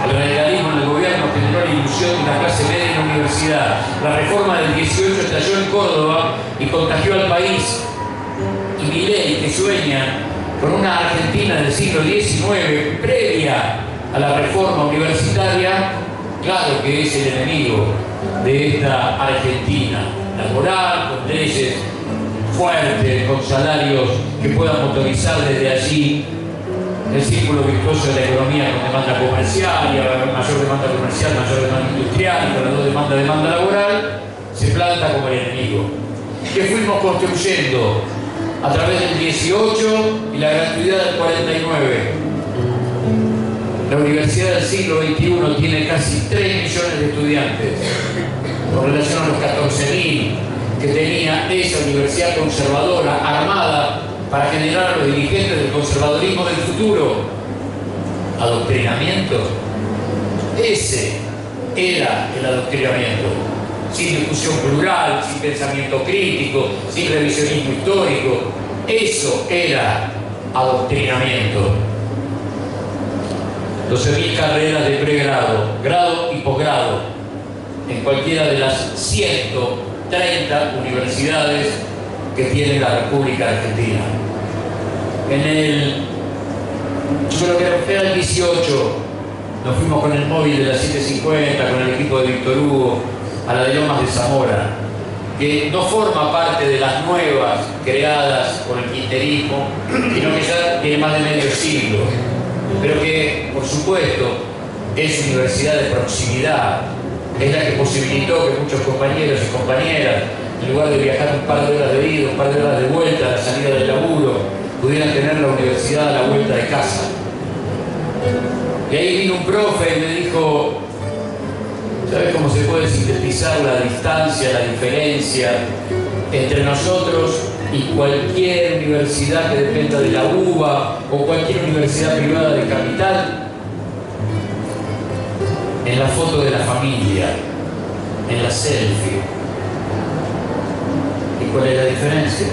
El radicalismo en el gobierno generó la ilusión de una clase media en la universidad. La reforma del 18 estalló en Córdoba y contagió al país. Y Milei, que sueña con una Argentina del siglo XIX previa a la reforma universitaria, claro que es el enemigo de esta Argentina laboral, con leyes fuertes, con salarios que puedan motorizar desde allí el círculo virtuoso de la economía, con demanda comercial, y a mayor demanda comercial, mayor demanda industrial, y con las 2 demanda laboral, se planta como el enemigo. Que fuimos construyendo a través del 18 y la gratuidad del 49. La universidad del siglo XXI tiene casi 3 millones de estudiantes, con relación a los 14.000 que tenía esa universidad conservadora, armada para generar a los dirigentes del conservadorismo del futuro. Adoctrinamiento. Ese era el adoctrinamiento. Sin discusión plural, sin pensamiento crítico, sin revisionismo histórico. Eso era adoctrinamiento. 12.000 carreras de pregrado, grado y posgrado en cualquiera de las 130 universidades que tiene la República Argentina. Yo creo que era el 18, nos fuimos con el móvil de la 750, con el equipo de Víctor Hugo, a la de Lomas de Zamora, que no forma parte de las nuevas creadas por el kirchnerismo, sino que ya tiene más de medio siglo, pero que, por supuesto, es universidad de proximidad. Es la que posibilitó que muchos compañeros y compañeras, en lugar de viajar un par de horas de ida, un par de horas de vuelta a la salida del laburo, pudieran tener la universidad a la vuelta de casa. Y ahí vino un profe y me dijo: ¿sabes cómo se puede sintetizar la distancia, la diferencia entre nosotros y cualquier universidad que dependa de la UBA o cualquier universidad privada de capital? En la foto de la familia, en la selfie. ¿Y cuál es la diferencia?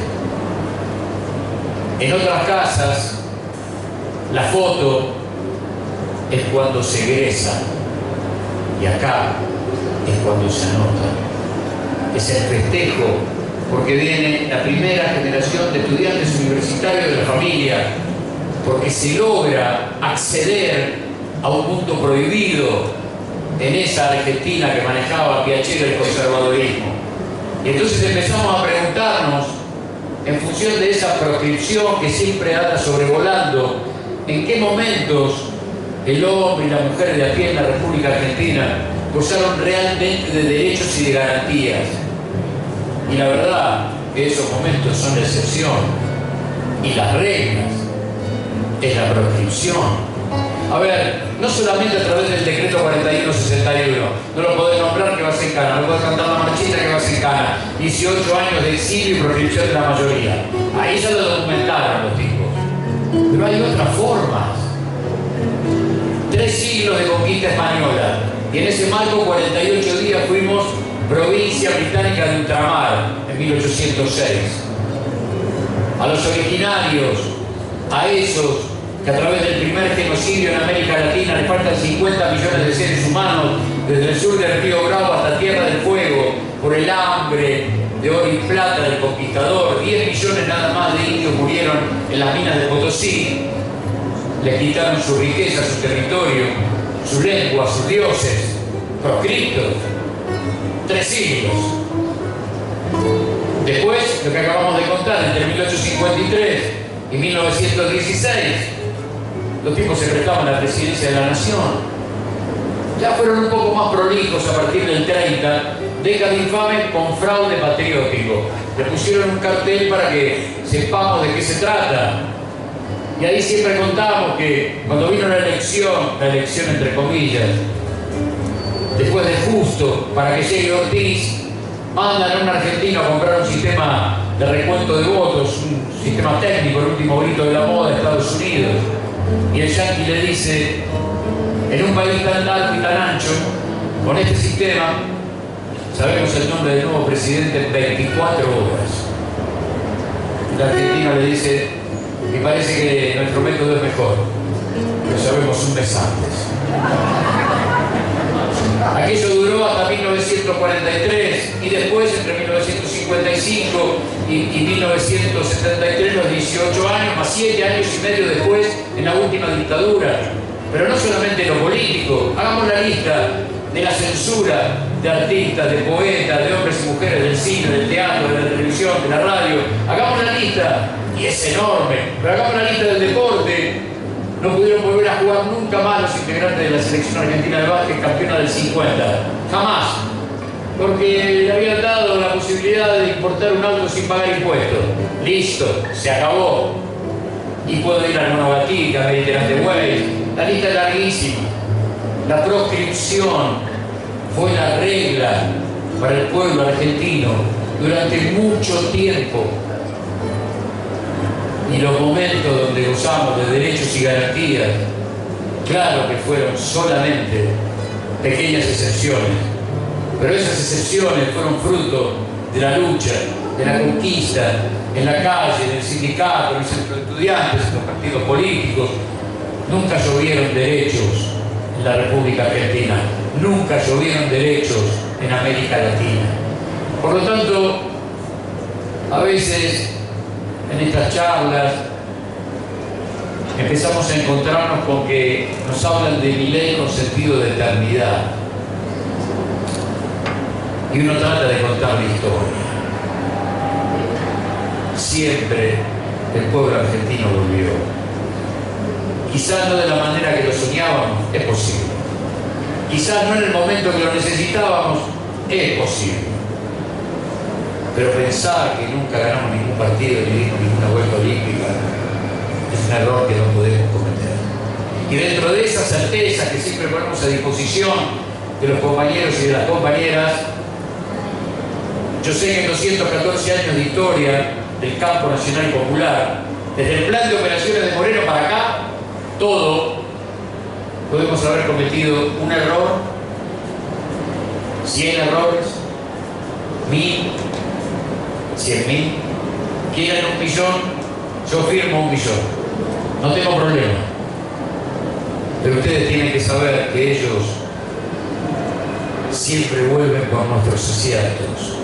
En otras casas, la foto es cuando se egresa, y acá es cuando se anota. Es el festejo porque viene la primera generación de estudiantes universitarios de la familia, porque se logra acceder a un mundo prohibido en esa Argentina que manejaba Piaget el conservadurismo. Y entonces empezamos a preguntarnos, en función de esa proscripción que siempre anda sobrevolando, en qué momentos el hombre y la mujer de a pie en la República Argentina gozaron realmente de derechos y de garantías. Y la verdad que esos momentos son la excepción, y las reglas es la proscripción. A ver, no solamente a través del decreto 4161, no lo podés nombrar que vas en cana, no podés cantar la marchita que vas en cana, 18 años de exilio y proscripción de la mayoría. Ahí ya lo documentaron los tipos. Pero hay otras formas. 3 siglos de conquista española, y en ese marco 48 días fuimos provincia británica de ultramar en 1806. A los originarios, a esos que a través del primer genocidio en América Latina les faltan 50 millones de seres humanos, desde el sur del río Bravo hasta Tierra del Fuego, por el hambre de oro y plata del conquistador. 10 millones nada más de indios murieron en las minas de Potosí. Les quitaron su riqueza, su territorio, su lengua, sus dioses, proscriptos. 3 siglos. Después, lo que acabamos de contar, entre 1853 y 1916, los tipos se prestaban a la presidencia de la nación. Ya fueron un poco más prolijos a partir del 30, década infame con fraude patriótico. Le pusieron un cartel para que sepamos de qué se trata. Y ahí siempre contamos que cuando vino la elección entre comillas, después de Justo, para que llegue Ortiz, mandan a un argentino a comprar un sistema de recuento de votos, un sistema técnico, el último grito de la moda de Estados Unidos. Y el yanqui le dice, en un país tan largo y tan ancho, con este sistema, sabemos el nombre del nuevo presidente en 24 horas. El argentino le dice, me parece que nuestro método es mejor, lo sabemos un mes antes. Aquello duró hasta 1943 y después, entre 1955 y 1973, los 18 años, más 7 años y medio después, en la última dictadura. Pero no solamente lo político, hagamos la lista de la censura de artistas, de poetas, de hombres y mujeres del cine, del teatro, de la televisión, de la radio. Hagamos la lista, y es enorme, pero hagamos la lista del deporte. No pudieron volver a jugar nunca más los integrantes de la selección argentina de básquet, campeona del 50. Jamás. Porque le habían dado la posibilidad de importar un auto sin pagar impuestos. Listo, se acabó. Y puedo ir al Monogatica, a Mediterráneo Way. La lista es larguísima. La proscripción fue la regla para el pueblo argentino durante mucho tiempo. Y los momentos donde gozamos de derechos y garantías, claro que fueron solamente pequeñas excepciones, pero esas excepciones fueron fruto de la lucha, de la conquista, en la calle, en el sindicato, en el centro de estudiantes, en los partidos políticos. Nunca llovieron derechos en la República Argentina, nunca llovieron derechos en América Latina. Por lo tanto, a veces en estas charlas empezamos a encontrarnos con que nos hablan de Milei con sentido de eternidad. Y uno trata de contar la historia. Siempre el pueblo argentino volvió. Quizás no de la manera que lo soñábamos, es posible. Quizás no en el momento que lo necesitábamos, es posible. Pero pensar que nunca ganamos ningún partido ni dimos ninguna vuelta olímpica es un error que no podemos cometer. Y dentro de esas certezas que siempre ponemos a disposición de los compañeros y de las compañeras, yo sé que en 214 años de historia del campo nacional y popular, desde el plan de operaciones de Moreno para acá, todo podemos haber cometido un error, 100 errores, 1000, 100.000, quieren 1.000.000, yo firmo 1.000.000. No tengo problema. Pero ustedes tienen que saber que ellos siempre vuelven por nuestros aciertos.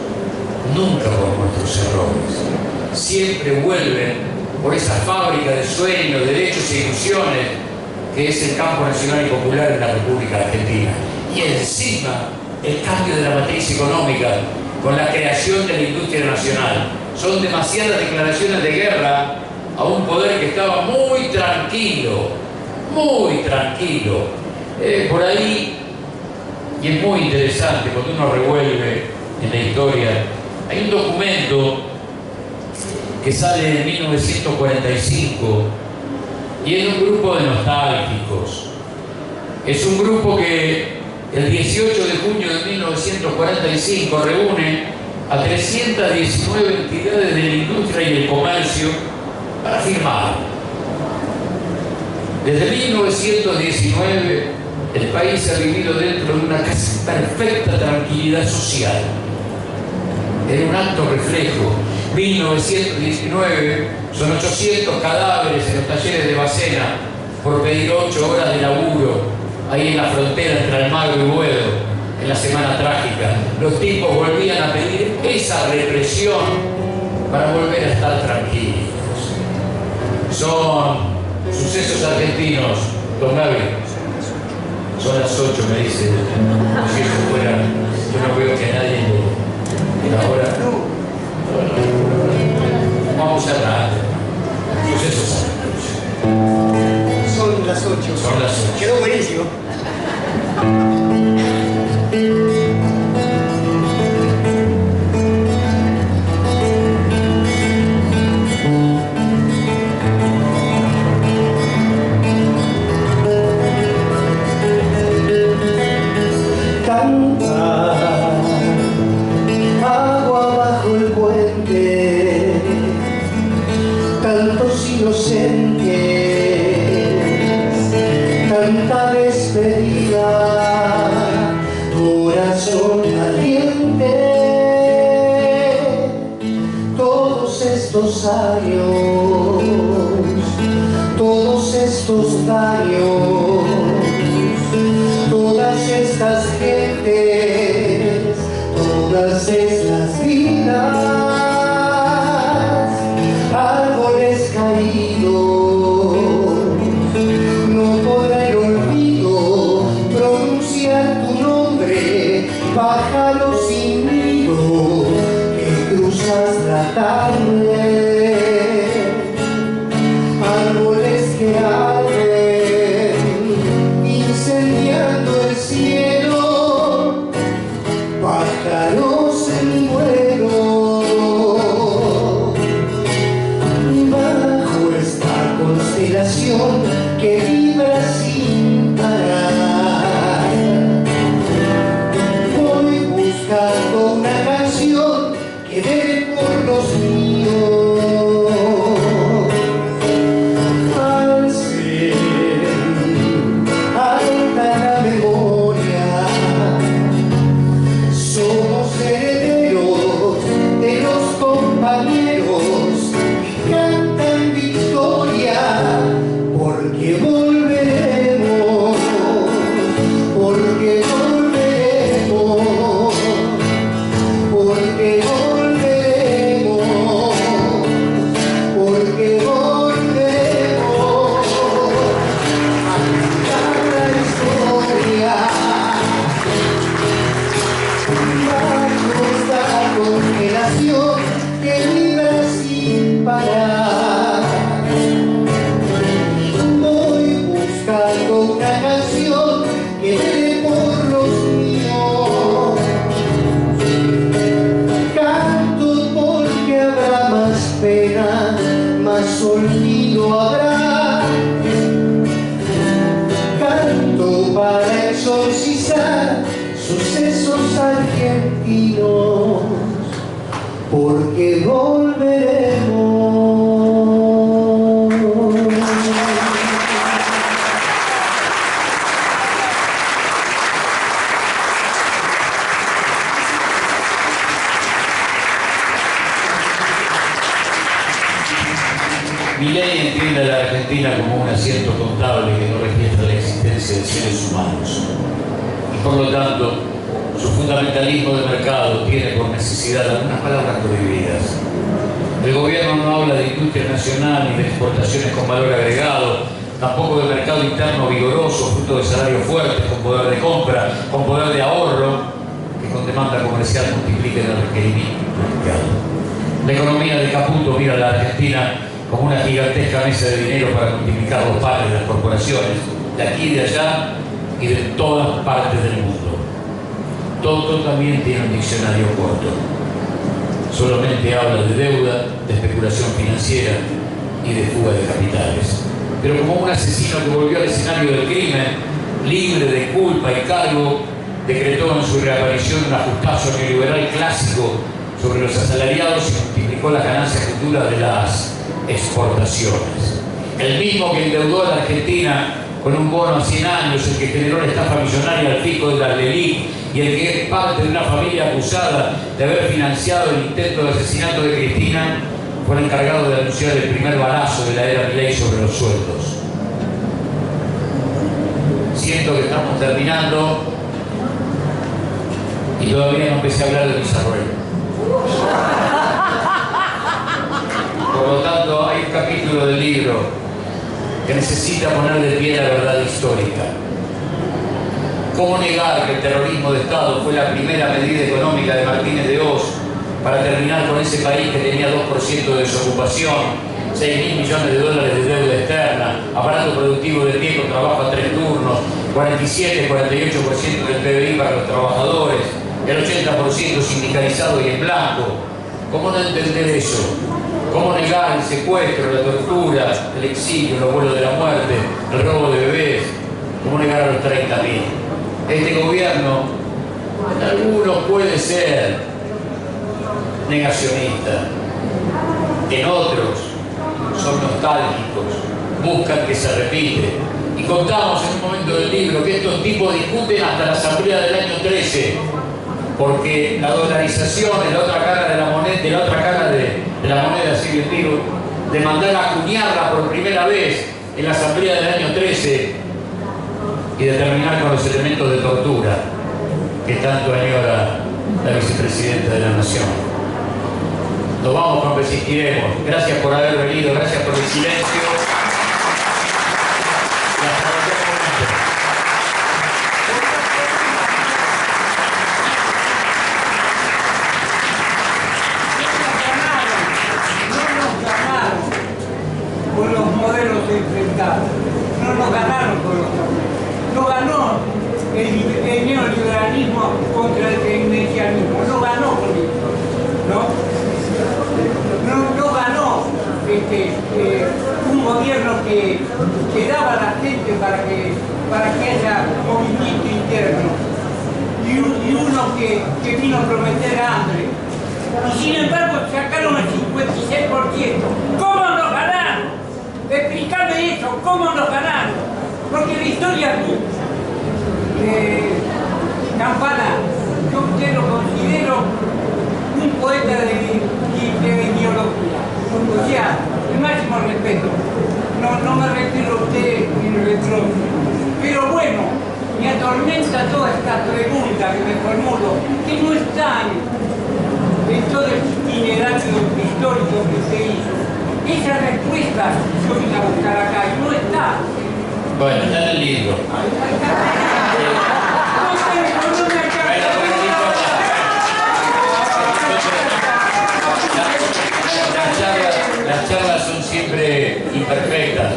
nunca por nuestros errores. Siempre vuelven por esa fábrica de sueños, derechos e ilusiones que es el campo nacional y popular en la República Argentina. Y encima, el cambio de la matriz económica con la creación de la industria nacional. Son demasiadas declaraciones de guerra a un poder que estaba muy tranquilo, muy tranquilo. Por ahí, y es muy interesante cuando uno revuelve en la historia, hay un documento que sale en 1945 y es un grupo de nostálgicos. Es un grupo que el 18 de junio de 1945 reúne a 319 entidades de la industria y el comercio para firmar. Desde 1919 el país ha vivido dentro de una casi perfecta tranquilidad social. Era un alto reflejo. 1919 son 800 cadáveres en los talleres de Bacena por pedir 8 horas de laburo ahí en la frontera entre Almagro y Boedo, en la Semana Trágica. Los tipos volvían a pedir esa represión para volver a estar tranquilos. Son sucesos argentinos, don Gaby. Son las 8, me dice. Si eso fuera, yo no veo que nadie ahora. Vamos a cerrar. Sucesos argentinos. Son las 8. Son las 8. Quedó buenísimo. Agua bajo el puente, tantos inocentes, tanta despedida, corazón valiente. Todos estos años, todos estos daños, todas estas gentes, todas estas vidas, árboles caídos, no podrá el olvido pronunciar tu nombre, pájaro sin nido que cruzas la tarde, árboles que arden, incendiando el cielo, pájaros en vuelo, bajo esta constelación que vibra sin parar. Voy buscando una canción que dé por los míos. Al ser alta la memoria, somos herederos de los compañeros que cantan victoria, porque volveremos, porque volveremos, porque volveremos, porque volveremos a cantar la historia. Bajo esta constelación que vibra sin parar, voy buscando una canción que dé por los míos. Canto porque habrá más pena, más olvido habrá. Canto para exorcizar sucesos argentinos, porque volveremos. Milei entiende a la Argentina como un asiento contable que no registra la existencia de seres humanos. Y por lo tanto, su fundamentalismo de mercado tiene por necesidad algunas palabras prohibidas. El gobierno no habla de industria nacional ni de exportaciones con valor agregado, tampoco de mercado interno vigoroso, fruto de salarios fuertes, con poder de compra, con poder de ahorro, que con demanda comercial multipliquen el requerimiento mercado. La economía de Caputo mira a la Argentina como una gigantesca mesa de dinero para multiplicar los pares de las corporaciones, de aquí y de allá y de todas partes del mundo. Toto también tiene un diccionario corto. Solamente habla de deuda, de especulación financiera y de fuga de capitales. Pero como un asesino que volvió al escenario del crimen, libre de culpa y cargo, decretó en su reaparición un ajustazo neoliberal clásico sobre los asalariados y multiplicó las ganancias futuras de las exportaciones. El mismo que endeudó a la Argentina con un bono a 100 años, el que generó la estafa millonaria al fisco de Dardelí y el que es parte de una familia acusada de haber financiado el intento de asesinato de Cristina, fue el encargado de anunciar el primer balazo de la era Milei sobre los sueldos. Siento que estamos terminando y todavía no empecé a hablar de mis arruenos. Por lo tanto, hay un capítulo del libro que necesita poner de pie la verdad histórica. ¿Cómo negar que el terrorismo de Estado fue la primera medida económica de Martínez de Hoz para terminar con ese país que tenía 2% de desocupación, 6.000 millones de dólares de deuda externa, aparato productivo de pie con trabajo a 3 turnos, 47-48% del PBI para los trabajadores, el 80% sindicalizado y en blanco? ¿Cómo no entender eso? ¿Cómo negar el secuestro, la tortura, el exilio, los vuelos de la muerte, el robo de bebés? ¿Cómo negar a los 30.000? Este gobierno, en algunos puede ser negacionista, en otros son nostálgicos, buscan que se repite. Y contamos en un momento del libro que estos tipos discuten hasta la asamblea del año 13, porque la dolarización es la otra cara de la moneda, sí, les digo, de mandar a acuñarla por primera vez en la asamblea del año 13 y de terminar con los elementos de tortura que tanto añora la vicepresidenta de la Nación. Nos vamos con Resistiremos. Gracias por haber venido, gracias por el silencio. No nos ganaron con los modelos. No ganó el neoliberalismo contra el keynesianismo. No ganó con esto. No ganó un gobierno que daba a la gente para que haya movimiento interno. Y uno que vino a prometer hambre. Y sin embargo sacaron el 56%. ¿Cómo nos ganaron? Explícame eso, ¿cómo nos ganaron? Porque la historia aquí, Campana, yo usted lo considero un poeta de ideología. O sea, el máximo respeto. No me refiero a usted ni el retro. Pero bueno, me atormenta toda esta pregunta que me formulo, que no están en todo el itinerario histórico que se hizo. Esa respuesta yo vine a buscar acá y no está. Bueno, está en el libro. Las charlas son siempre imperfectas,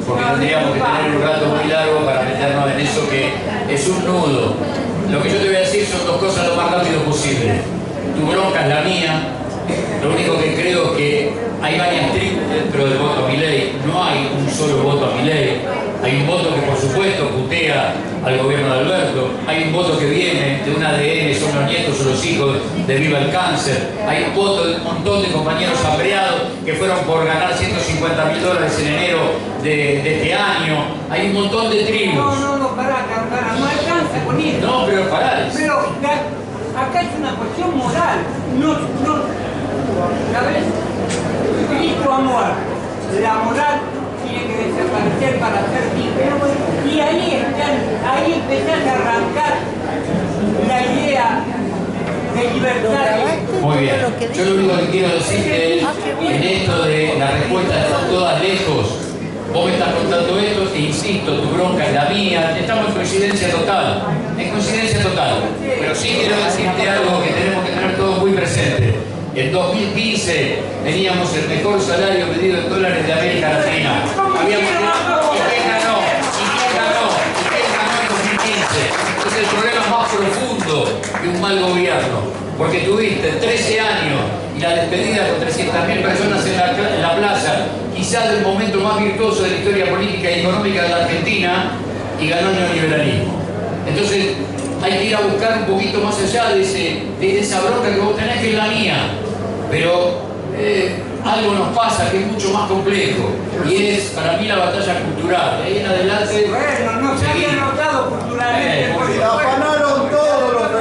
porque tendríamos que tener un rato muy largo para meternos en eso que es un nudo. Lo que yo te voy a decir son dos cosas lo más rápido posible. Tu bronca es la mía. Lo único que creo es que hay varias tribus dentro del voto a Milei. No hay un solo voto a Milei. Hay un voto que por supuesto putea al gobierno de Alberto. Hay un voto que viene de un ADN, son los nietos o los hijos de Viva el Cáncer. Hay un voto de un montón de compañeros hambreados que fueron por ganar $150.000 en enero de este año. Hay un montón de tribus. No, pará, no alcanza con eso. No, pero pará. Pero acá es una cuestión moral. ¿Sabes? Cristo ha muerto. La moral tiene que desaparecer para ser libre. Y ahí empezás a arrancar la idea Muy bien. Yo lo único que quiero decirte es, en esto de la respuesta están todas lejos, vos me estás contando esto, e insisto, tu bronca es la mía, estamos en coincidencia total, pero sí quiero decirte algo que tenemos que tener todos muy presente. En 2015 teníamos el mejor salario medido en dólares de América Latina. Habíamos es el problema más profundo de un mal gobierno, porque tuviste 13 años y la despedida con 300.000 personas en la plaza, quizás el momento más virtuoso de la historia política y económica de la Argentina, y ganó el neoliberalismo. Entonces hay que ir a buscar un poquito más allá de esa bronca que vos tenés, que es la mía, pero algo nos pasa que es mucho más complejo, y es para mí la batalla cultural. De ahí en adelante bueno, no se había notado culturalmente. Se afanaron todos los